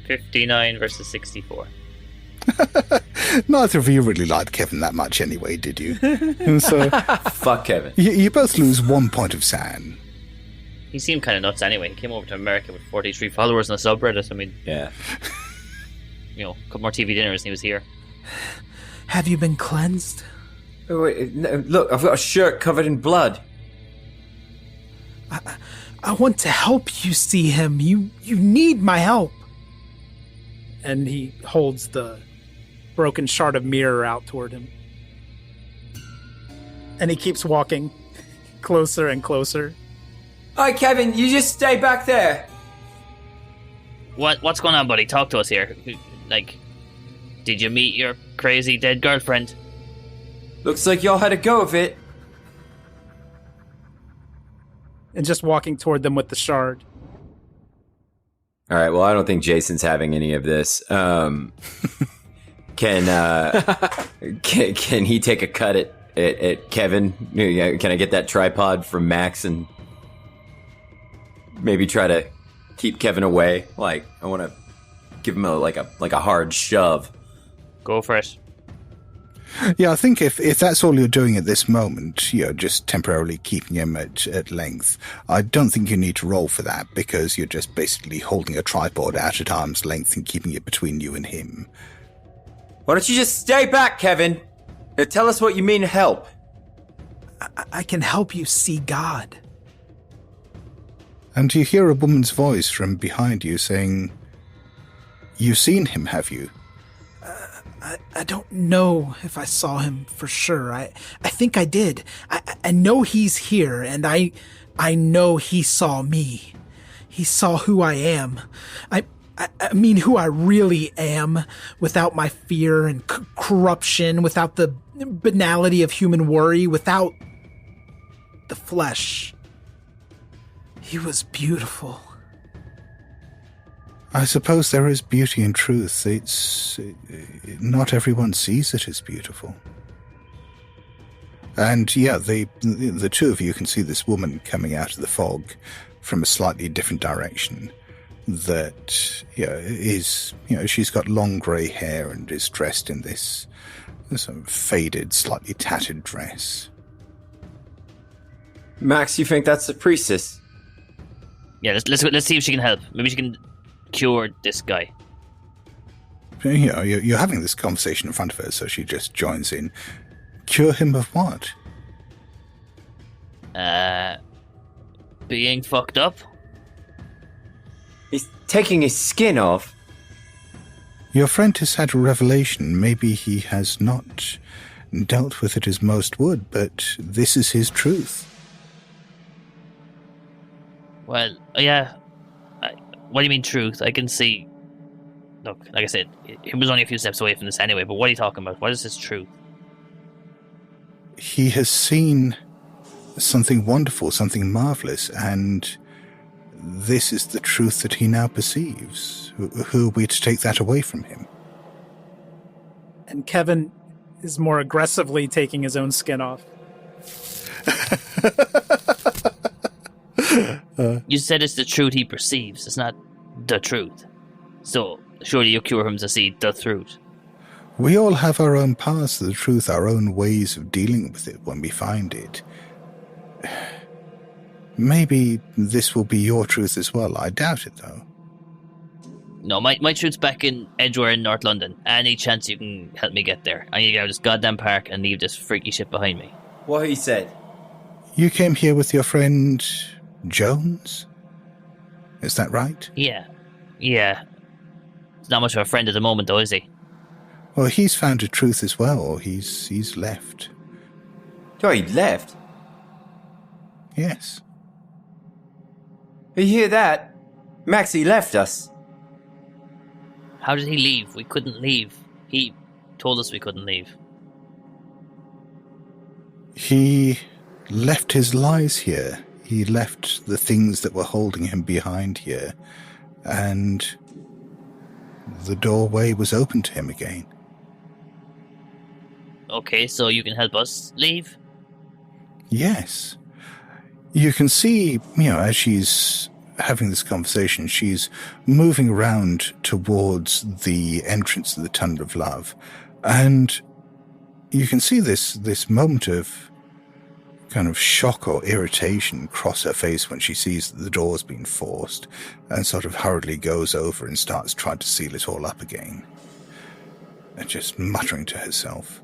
59 versus 64. Neither of you really liked Kevin that much anyway, did you? And so Fuck Kevin. you both lose 1 point of sand. He seemed kind of nuts anyway. He came over to America with 43 followers on a subreddit. I mean, Yeah. a couple more TV dinners and he was here. Have you been cleansed? Oh, wait, no, look, I've got a shirt covered in blood. I want to help you see him. You need my help. And he holds the broken shard of mirror out toward him. And he keeps walking closer and closer. All right, Kevin, you just stay back there. What's going on, buddy? Talk to us here. Like, did you meet your crazy dead girlfriend? Looks like y'all had a go of it. And just walking toward them with the shard. All right. Well, I don't think Jason's having any of this. Can he take a cut at Kevin? Can I get that tripod from Max and maybe try to keep Kevin away? Like, I want to give him a hard shove. Go for it. Yeah, I think if that's all you're doing at this moment, just temporarily keeping him at length, I don't think you need to roll for that, because you're just basically holding a tripod out at arm's length and keeping it between you and him. Why don't you just stay back, Kevin? Now tell us what you mean help. I can help you see God. And you hear a woman's voice from behind you saying, "You've seen him, have you?" I don't know if I saw him for sure. I think I did. I know he's here, and I know he saw me. He saw who I am. I mean who I really am, without my fear and corruption, without the banality of human worry, without the flesh. He was beautiful. I suppose there is beauty in truth. Not everyone sees it as beautiful. And yeah, the two of you can see this woman coming out of the fog from a slightly different direction. That is, she's got long grey hair and is dressed in this sort of faded, slightly tattered dress. Max, you think that's the priestess? Yeah, let's see if she can help. Maybe she can cure this guy. You're having this conversation in front of her, so she just joins in. Cure him of what? Being fucked up. He's taking his skin off. Your friend has had a revelation. Maybe he has not dealt with it as most would, but this is his truth. Well, yeah. What do you mean truth? I can see... Look, like I said, he was only a few steps away from this anyway, but what are you talking about? What is this truth? He has seen something wonderful, something marvelous, and this is the truth that he now perceives. Who are we to take that away from him? And Kevin is more aggressively taking his own skin off. You said it's the truth he perceives. It's not the truth. So, surely you cure him to see the truth. We all have our own paths to the truth, our own ways of dealing with it when we find it. Maybe this will be your truth as well. I doubt it, though. No, my truth's back in Edgware in North London. Any chance you can help me get there? I need to get out of this goddamn park and leave this freaky shit behind me. What he said. You came here with your friend Jones? Is that right? Yeah. He's not much of a friend at the moment, though, is he? Well, he's found a truth as well. He's left. Oh, he left? Yes. You hear that? Maxie left us. How did he leave? We couldn't leave. He told us we couldn't leave. He left his lies here. He left the things that were holding him behind here. And the doorway was open to him again. Okay, so you can help us leave? Yes. You can see, as she's having this conversation, she's moving around towards the entrance of the Tunnel of Love. And you can see this moment of kind of shock or irritation cross her face when she sees that the door's been forced, and sort of hurriedly goes over and starts trying to seal it all up again. And just muttering to herself.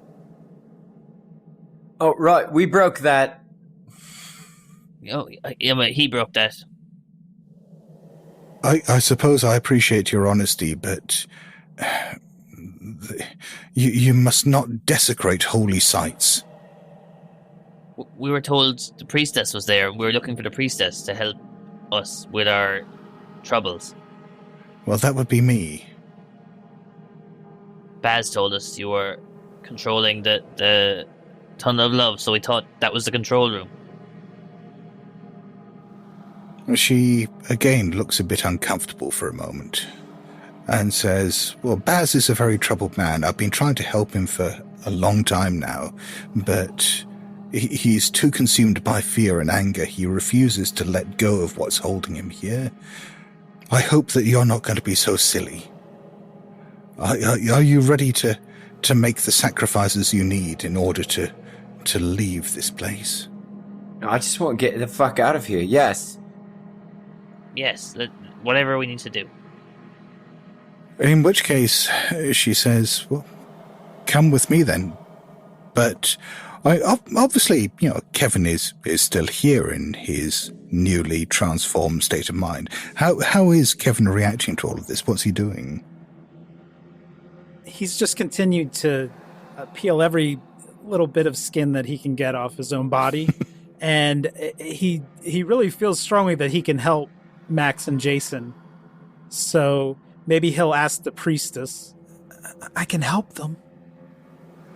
Oh, right, we broke that. Oh, yeah, but he broke that. I suppose I appreciate your honesty, but you must not desecrate holy sites. We were told the priestess was there. We were looking for the priestess to help us with our troubles. Well, that would be me. Baz told us you were controlling the Tunnel of Love, so we thought that was the control room. She, again, looks a bit uncomfortable for a moment and says, well, Baz is a very troubled man. I've been trying to help him for a long time now, but he's too consumed by fear and anger. He refuses to let go of what's holding him here. I hope that you're not going to be so silly. Are you ready to make the sacrifices you need in order to leave this place? I just want to get the fuck out of here, yes. Yes, whatever we need to do. In which case, she says, well, come with me then. But obviously, Kevin is still here in his newly transformed state of mind. How is Kevin reacting to all of this? What's he doing? He's just continued to peel every little bit of skin that he can get off his own body. And he really feels strongly that he can help Max and Jason. So maybe he'll ask the priestess, I can help them.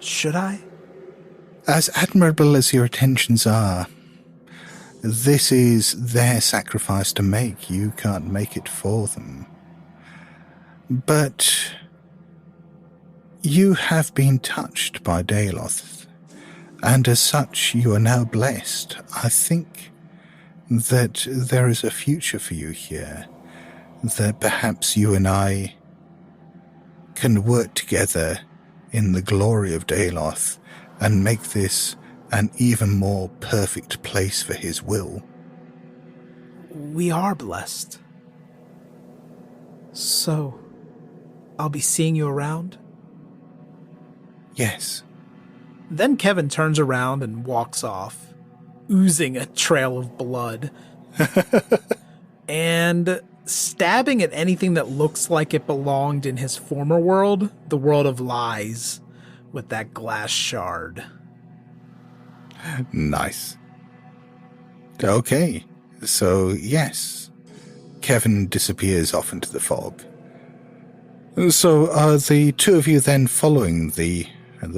Should I? As admirable as your intentions are, this is their sacrifice to make. You can't make it for them. But you have been touched by Daeloth, and as such you are now blessed. I think that there is a future for you here, that perhaps you and I can work together in the glory of Daeloth and make this an even more perfect place for his will. We are blessed. So, I'll be seeing you around? Yes. Then Kevin turns around and walks off, oozing a trail of blood. And stabbing at anything that looks like it belonged in his former world, the world of lies, with that glass shard. Nice. Okay, so yes, Kevin disappears off into the fog. So are the two of you then following the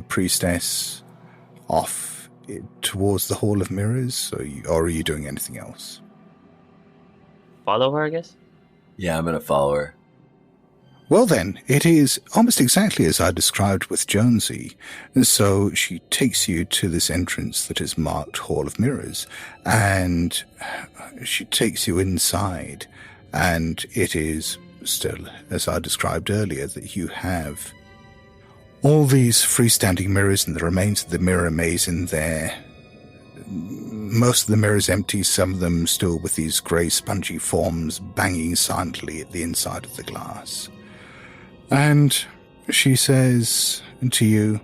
priestess off towards the Hall of Mirrors, or are you doing anything else? Follow her, I guess? Yeah, I'm going to follow her. Well then, it is almost exactly as I described with Jonesy. So she takes you to this entrance that is marked Hall of Mirrors, and she takes you inside, and it is still, as I described earlier, that you have all these freestanding mirrors and the remains of the mirror maze in there. Most of the mirrors empty, some of them still with these grey spongy forms banging silently at the inside of the glass. And she says to you,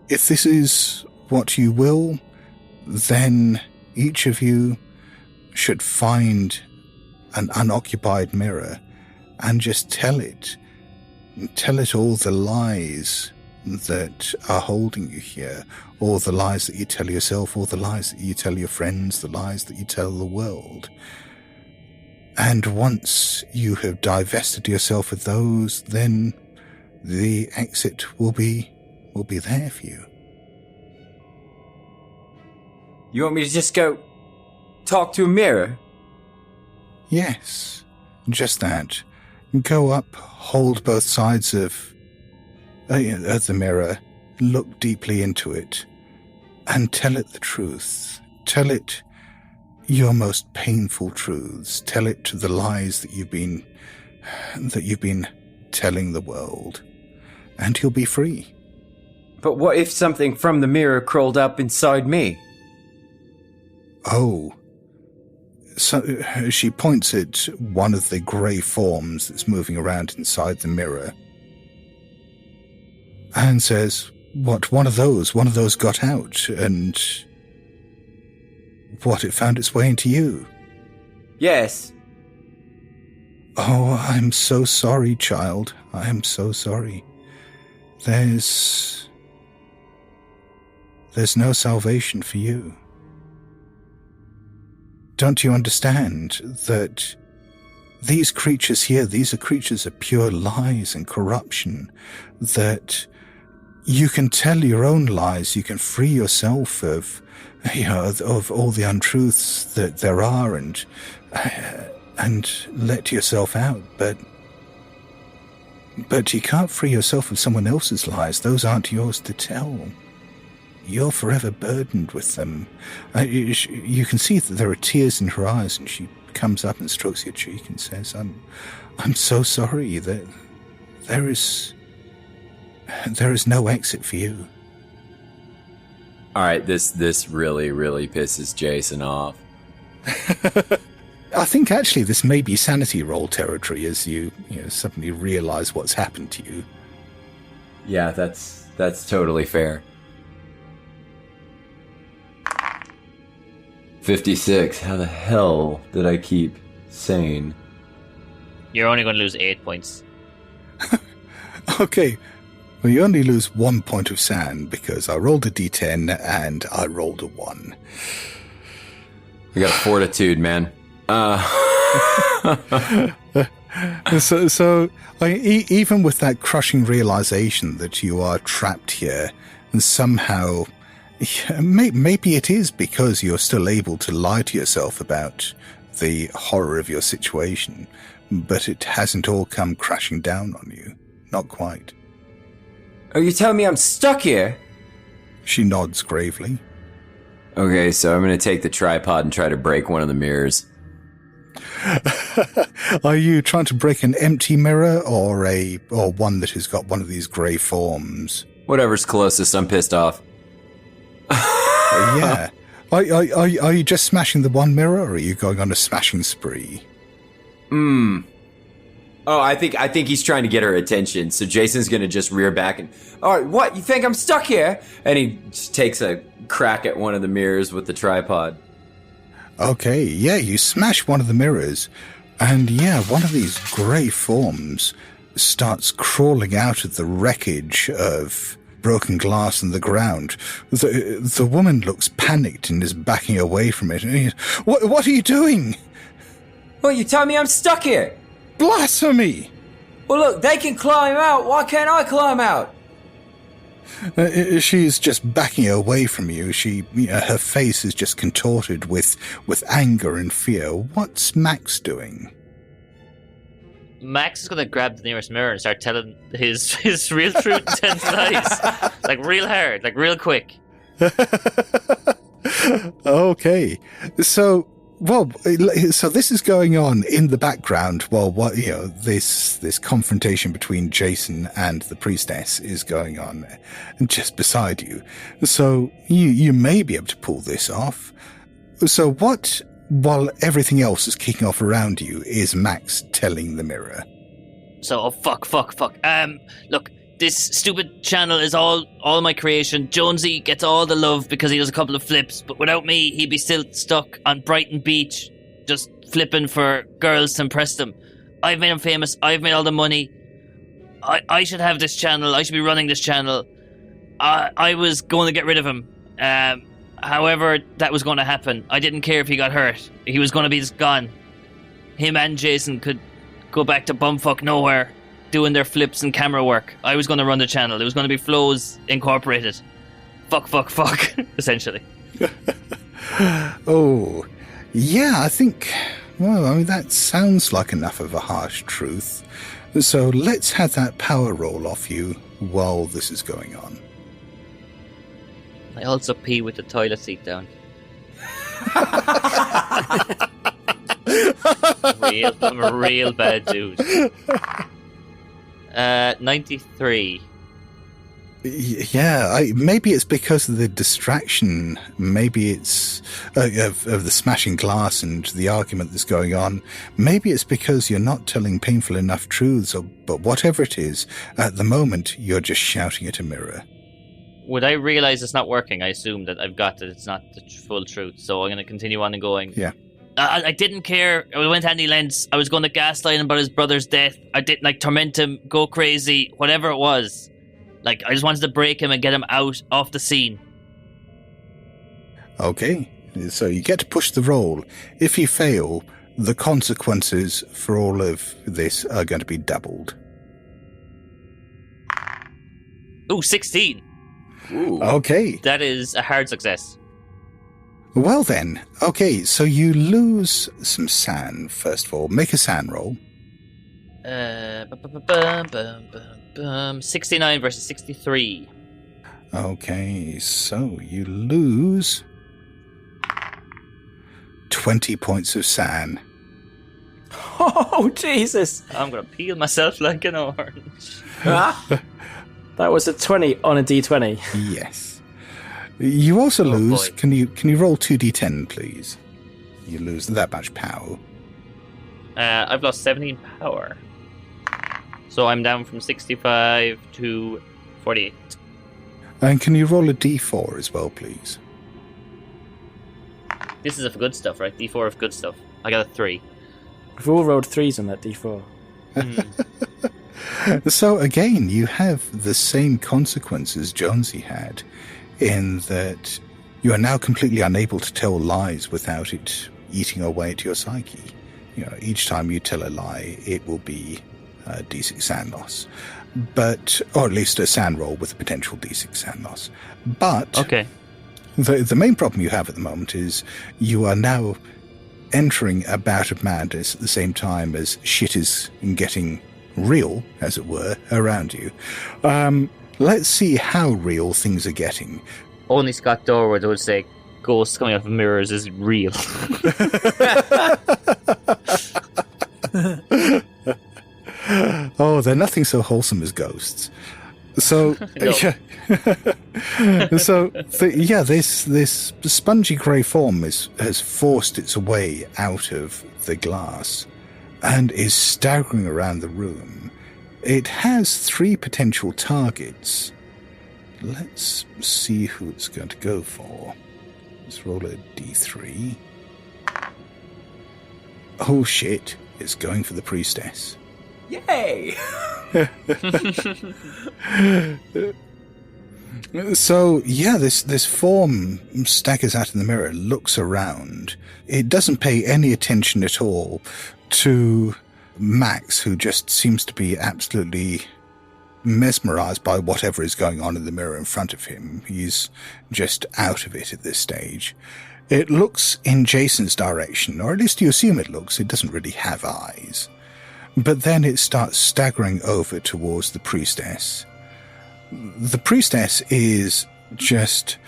if this is what you will, then each of you should find an unoccupied mirror and just tell it all the lies that are holding you here, all the lies that you tell yourself, all the lies that you tell your friends, the lies that you tell the world. And once you have divested yourself of those, then the exit will be there for you. You want me to just go talk to a mirror? Yes, just that. Go up, hold both sides of the mirror, look deeply into it, and tell it the truth. Tell it your most painful truths. Tell it to the lies that you've been telling the world, and you'll be free. But what if something from the mirror crawled up inside me? Oh. So she points at one of the grey forms that's moving around inside the mirror and says, what, one of those got out, and what, it found its way into you? Yes. Oh, I'm so sorry, child. I am so sorry. There's no salvation for you. Don't you understand that these creatures here, these are creatures of pure lies and corruption, that you can tell your own lies, you can free yourself of all the untruths that there are and let yourself out, but you can't free yourself of someone else's lies. Those aren't yours to tell. You're forever burdened with them. You can see that there are tears in her eyes, and she comes up and strokes your cheek and says, I'm so sorry that there is no exit for you. All right, this really, really pisses Jason off. I think actually this may be sanity roll territory as you suddenly realize what's happened to you. Yeah, that's totally fair. 56. How the hell did I keep sane? You're only going to lose 8 points. Okay. Well, you only lose 1 point of sand because I rolled a d10 and I rolled a 1. I got fortitude, man. So even with that crushing realization that you are trapped here, and somehow, maybe it is because you're still able to lie to yourself about the horror of your situation, but it hasn't all come crashing down on you. Not quite. Are you telling me I'm stuck here? She nods gravely. Okay, so I'm going to take the tripod and try to break one of the mirrors. Are you trying to break an empty mirror or one that has got one of these grey forms? Whatever's closest, I'm pissed off. Yeah. Are you just smashing the one mirror, or are you going on a smashing spree? Oh, I think he's trying to get her attention. So Jason's gonna just rear back and, all right, what? You think I'm stuck here? And he just takes a crack at one of the mirrors with the tripod. Okay, yeah, you smash one of the mirrors, and yeah, one of these grey forms starts crawling out of the wreckage of broken glass on the ground. The woman looks panicked and is backing away from it. What are you doing? Well, you tell me I'm stuck here. Blasphemy! Well, look, they can climb out. Why can't I climb out? She's just backing away from you. Her face is just contorted with anger and fear. What's Max doing? Max is going to grab the nearest mirror and start telling his real truth intense lies. Like real hard, like real quick. Okay. So this is going on in the background while this confrontation between Jason and the priestess is going on just beside you. So you may be able to pull this off. So what, while everything else is kicking off around you, is Max telling the mirror? So, oh, fuck. Look, this stupid channel is all my creation. Jonesy gets all the love because he does a couple of flips, but without me, he'd be still stuck on Brighton Beach, just flipping for girls to impress them. I've made him famous. I've made all the money. I should have this channel. I should be running this channel. I was going to get rid of him. However, that was going to happen. I didn't care if he got hurt. He was going to be just gone. Him and Jason could go back to bumfuck nowhere, doing their flips and camera work. I was going to run the channel. It was going to be Flows Incorporated. Fuck, essentially. Oh, yeah, I think... Well, I mean, that sounds like enough of a harsh truth. So let's have that power roll off you while this is going on. I also pee with the toilet seat down. I'm a real bad dude. 93. Yeah, maybe it's because of the distraction. Maybe it's of the smashing glass and the argument that's going on. Maybe it's because you're not telling painful enough truths, but whatever it is, at the moment, you're just shouting at a mirror. Would I realize it's not working? I assume that I've got that it's not the full truth, so I'm going to continue on and going. Yeah. I didn't care. I went to any lengths. I was going to gaslight him about his brother's death. I didn't, torment him, go crazy, whatever it was. I just wanted to break him and get him out off the scene. Okay, so you get to push the roll. If you fail, the consequences for all of this are going to be doubled. Ooh, 16. Ooh. Okay. That is a hard success. Well then, okay, so you lose some sand, first of all. Make a sand roll. 69 versus 63. Okay, so you lose 20 points of sand. Oh, Jesus. I'm going to peel myself like an orange. That was a 20 on a d20. Yes. You also lose... Boy. Can you roll 2d10, please? You lose that much power. I've lost 17 power. So I'm down from 65 to 48. And can you roll a d4 as well, please? This is of good stuff, right? D4 of good stuff. I got a 3. We've all rolled 3s on that d4. So again, you have the same consequences Jonesy had, in that you are now completely unable to tell lies without it eating away at your psyche. You know, each time you tell a lie, it will be a d6 sand loss. But, or at least a sand roll with a potential d6 sand loss. But Okay. the main problem you have at the moment is you are now entering a bout of madness at the same time as shit is getting real, as it were, around you. Let's see how real things are getting. Only Scott Dorward would say ghosts coming out of mirrors is real. Oh, they're nothing so wholesome as ghosts. So, this spongy grey form has forced its way out of the glass and is staggering around the room. It has 3 potential targets. Let's see who it's going to go for. Let's roll a d3. Oh shit, it's going for the priestess. Yay! So, yeah, this form staggers out in the mirror, looks around. It doesn't pay any attention at all to Max, who just seems to be absolutely mesmerized by whatever is going on in the mirror in front of him. He's just out of it at this stage. It looks in Jason's direction, or at least you assume it looks. It doesn't really have eyes. But then it starts staggering over towards the priestess. The priestess is just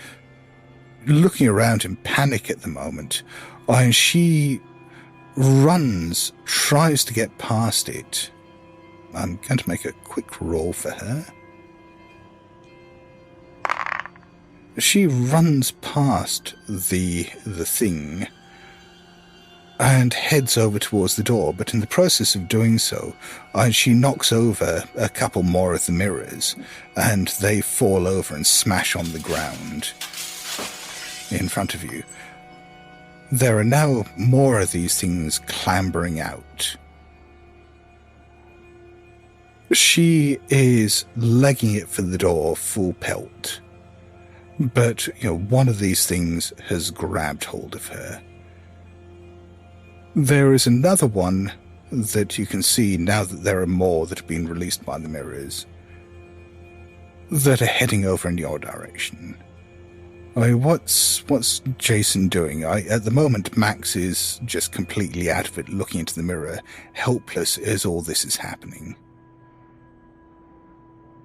looking around in panic at the moment, and she runs, tries to get past it. I'm going to make a quick roll for her. She runs past the thing, and heads over towards the door, but in the process of doing so, she knocks over a couple more of the mirrors, and they fall over and smash on the ground in front of you. There are now more of these things clambering out. She is legging it for the door full pelt, but one of these things has grabbed hold of her. There is another one that you can see now that there are more that have been released by the mirrors that are heading over in your direction. I mean, what's Jason doing? At the moment, Max is just completely out of it, looking into the mirror, helpless as all this is happening.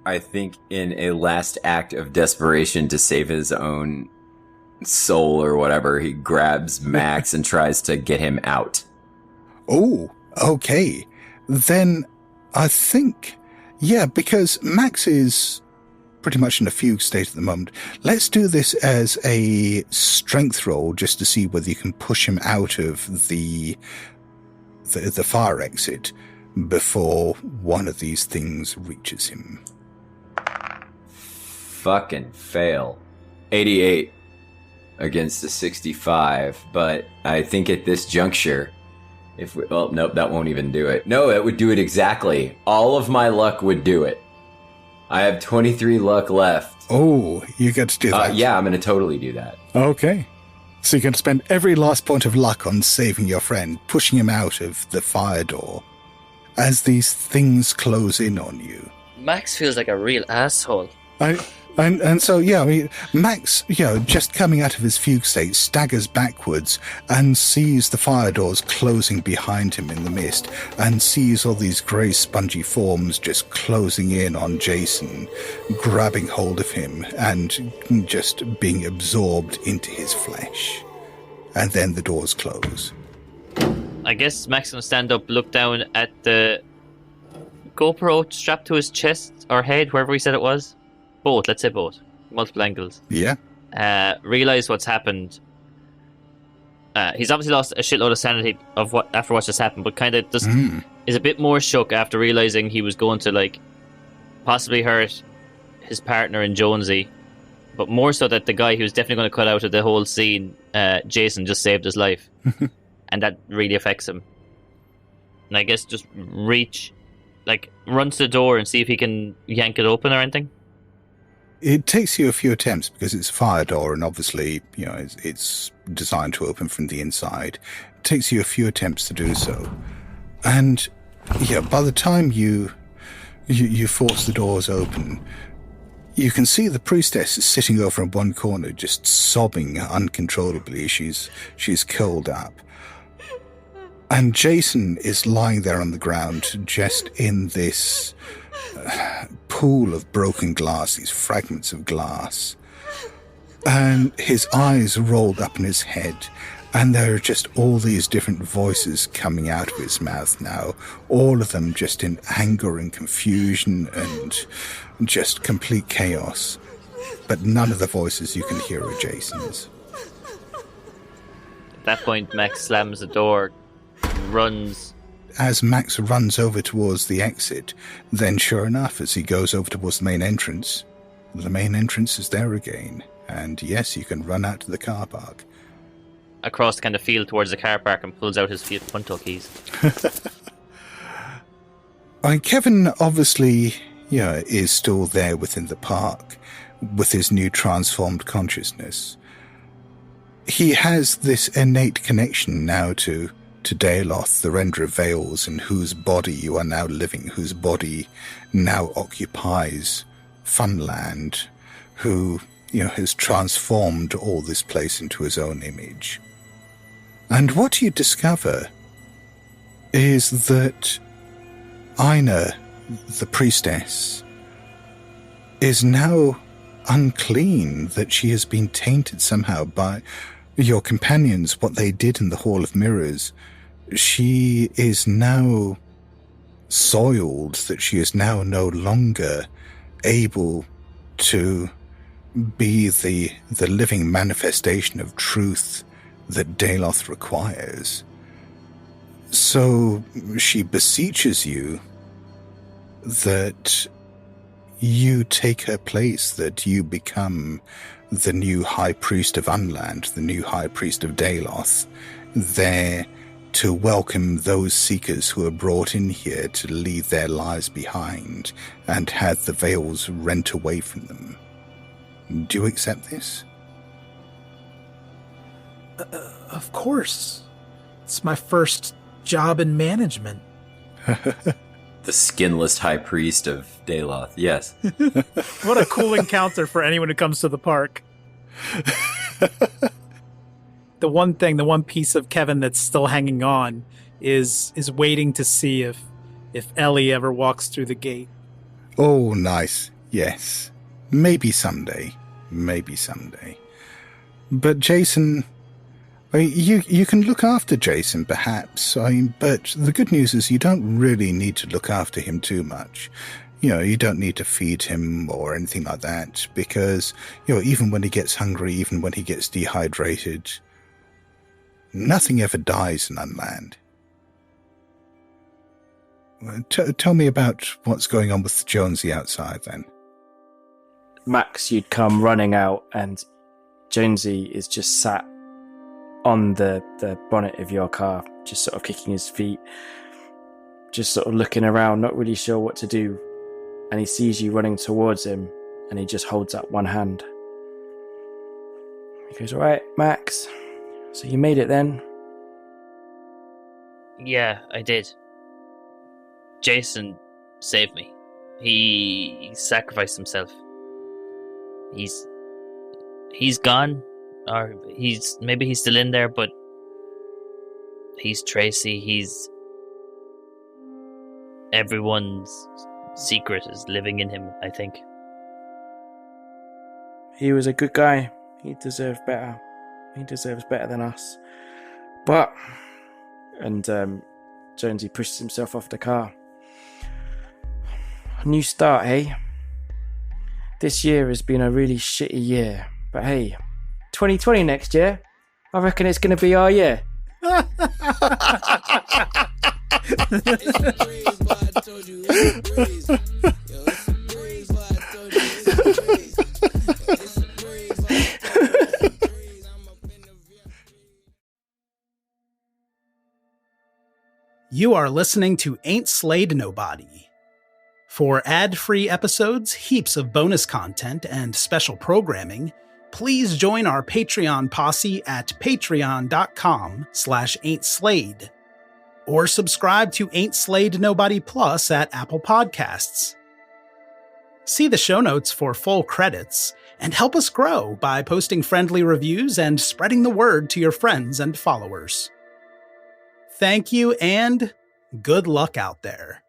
I think in a last act of desperation to save his own soul or whatever, he grabs Max and tries to get him out. Oh, okay. Then I think, because Max is pretty much in a fugue state at the moment, let's do this as a strength roll just to see whether you can push him out of the fire exit before one of these things reaches him. Fucking fail. 88 against a 65, but I think at this juncture, nope, that won't even do it. No, it would do it exactly. All of my luck would do it. I have 23 luck left. Oh, you get to do that? Yeah, I'm going to totally do that. Okay. So you're going to spend every last point of luck on saving your friend, pushing him out of the fire door as these things close in on you. Max feels like a real asshole. And so, Max, just coming out of his fugue state, staggers backwards and sees the fire doors closing behind him in the mist, and sees all these grey spongy forms just closing in on Jason, grabbing hold of him and just being absorbed into his flesh. And then the doors close. I guess Max will stand up, look down at the GoPro strapped to his chest or head, wherever we said it was. Both, let's say both. Multiple angles. Yeah. Realise what's happened. He's obviously lost a shitload of sanity after what just happened, but kind of just is a bit more shook after realising he was going to possibly hurt his partner in Jonesy, but more so that the guy who was definitely going to cut out of the whole scene, Jason, just saved his life. And that really affects him. And I guess just run to the door and see if he can yank it open or anything. It takes you a few attempts because it's a fire door, and obviously, it's designed to open from the inside. It takes you a few attempts to do so. And, by the time you force the doors open, you can see the priestess sitting over in one corner, just sobbing uncontrollably. She's curled up. And Jason is lying there on the ground, just in this pool of broken glass, these fragments of glass. And his eyes rolled up in his head, and there are just all these different voices coming out of his mouth now, all of them just in anger and confusion and just complete chaos. But none of the voices you can hear are Jason's. At that point, Max slams the door, runs. As Max runs over towards the exit, then sure enough, as he goes over towards the main entrance is there again. And yes, you can run out to the car park. Across the kind of field towards the car park and pulls out his Punto keys. Kevin obviously, is still there within the park with his new transformed consciousness. He has this innate connection now to Daeloth, the Render of Veils, in whose body you are now living, whose body now occupies Funland, who, has transformed all this place into his own image. And what you discover is that Aina, the priestess, is now unclean, that she has been tainted somehow by your companions, what they did in the Hall of Mirrors. She is now soiled, that she is now no longer able to be the living manifestation of truth that Daeloth requires. So she beseeches you that you take her place, that you become the new High Priest of UNLAND, the new High Priest of Daloth, there to welcome those seekers who are brought in here to leave their lives behind and have the veils rent away from them. Do you accept this? Of course. It's my first job in management. The skinless high priest of Daloth. Yes. What a cool encounter for anyone who comes to the park. The one piece of Kevin that's still hanging on is waiting to see if Ellie ever walks through the gate. Oh, nice. Yes. Maybe someday. Maybe someday. But Jason, you can look after Jason, perhaps. But the good news is you don't really need to look after him too much. You don't need to feed him or anything like that, because, even when he gets hungry, even when he gets dehydrated, nothing ever dies in UNLAND. Tell me about what's going on with Jonesy outside, then. Max, you'd come running out, and Jonesy is just sat on the bonnet of your car, just sort of kicking his feet, just sort of looking around, not really sure what to do. And he sees you running towards him, and he just holds up one hand. He goes, "All right, Max, so you made it then?" Yeah, I did. Jason saved me. He sacrificed himself. He's gone, or maybe he's still in there, but he's Tracy. He's everyone's secret is living in him, I think. He was a good guy. He deserved better. He deserves better than us. But, and Jonesy pushes himself off the car. A new start, hey? This year has been a really shitty year. But hey, 2020 next year, I reckon it's going to be our year. You are listening to Ain't Slayed Nobody. For ad-free episodes, heaps of bonus content, and special programming, please join our Patreon posse at patreon.com/ain'tslayed. Or subscribe to Ain't Slayed Nobody Plus at Apple Podcasts. See the show notes for full credits, and help us grow by posting friendly reviews and spreading the word to your friends and followers. Thank you, and good luck out there.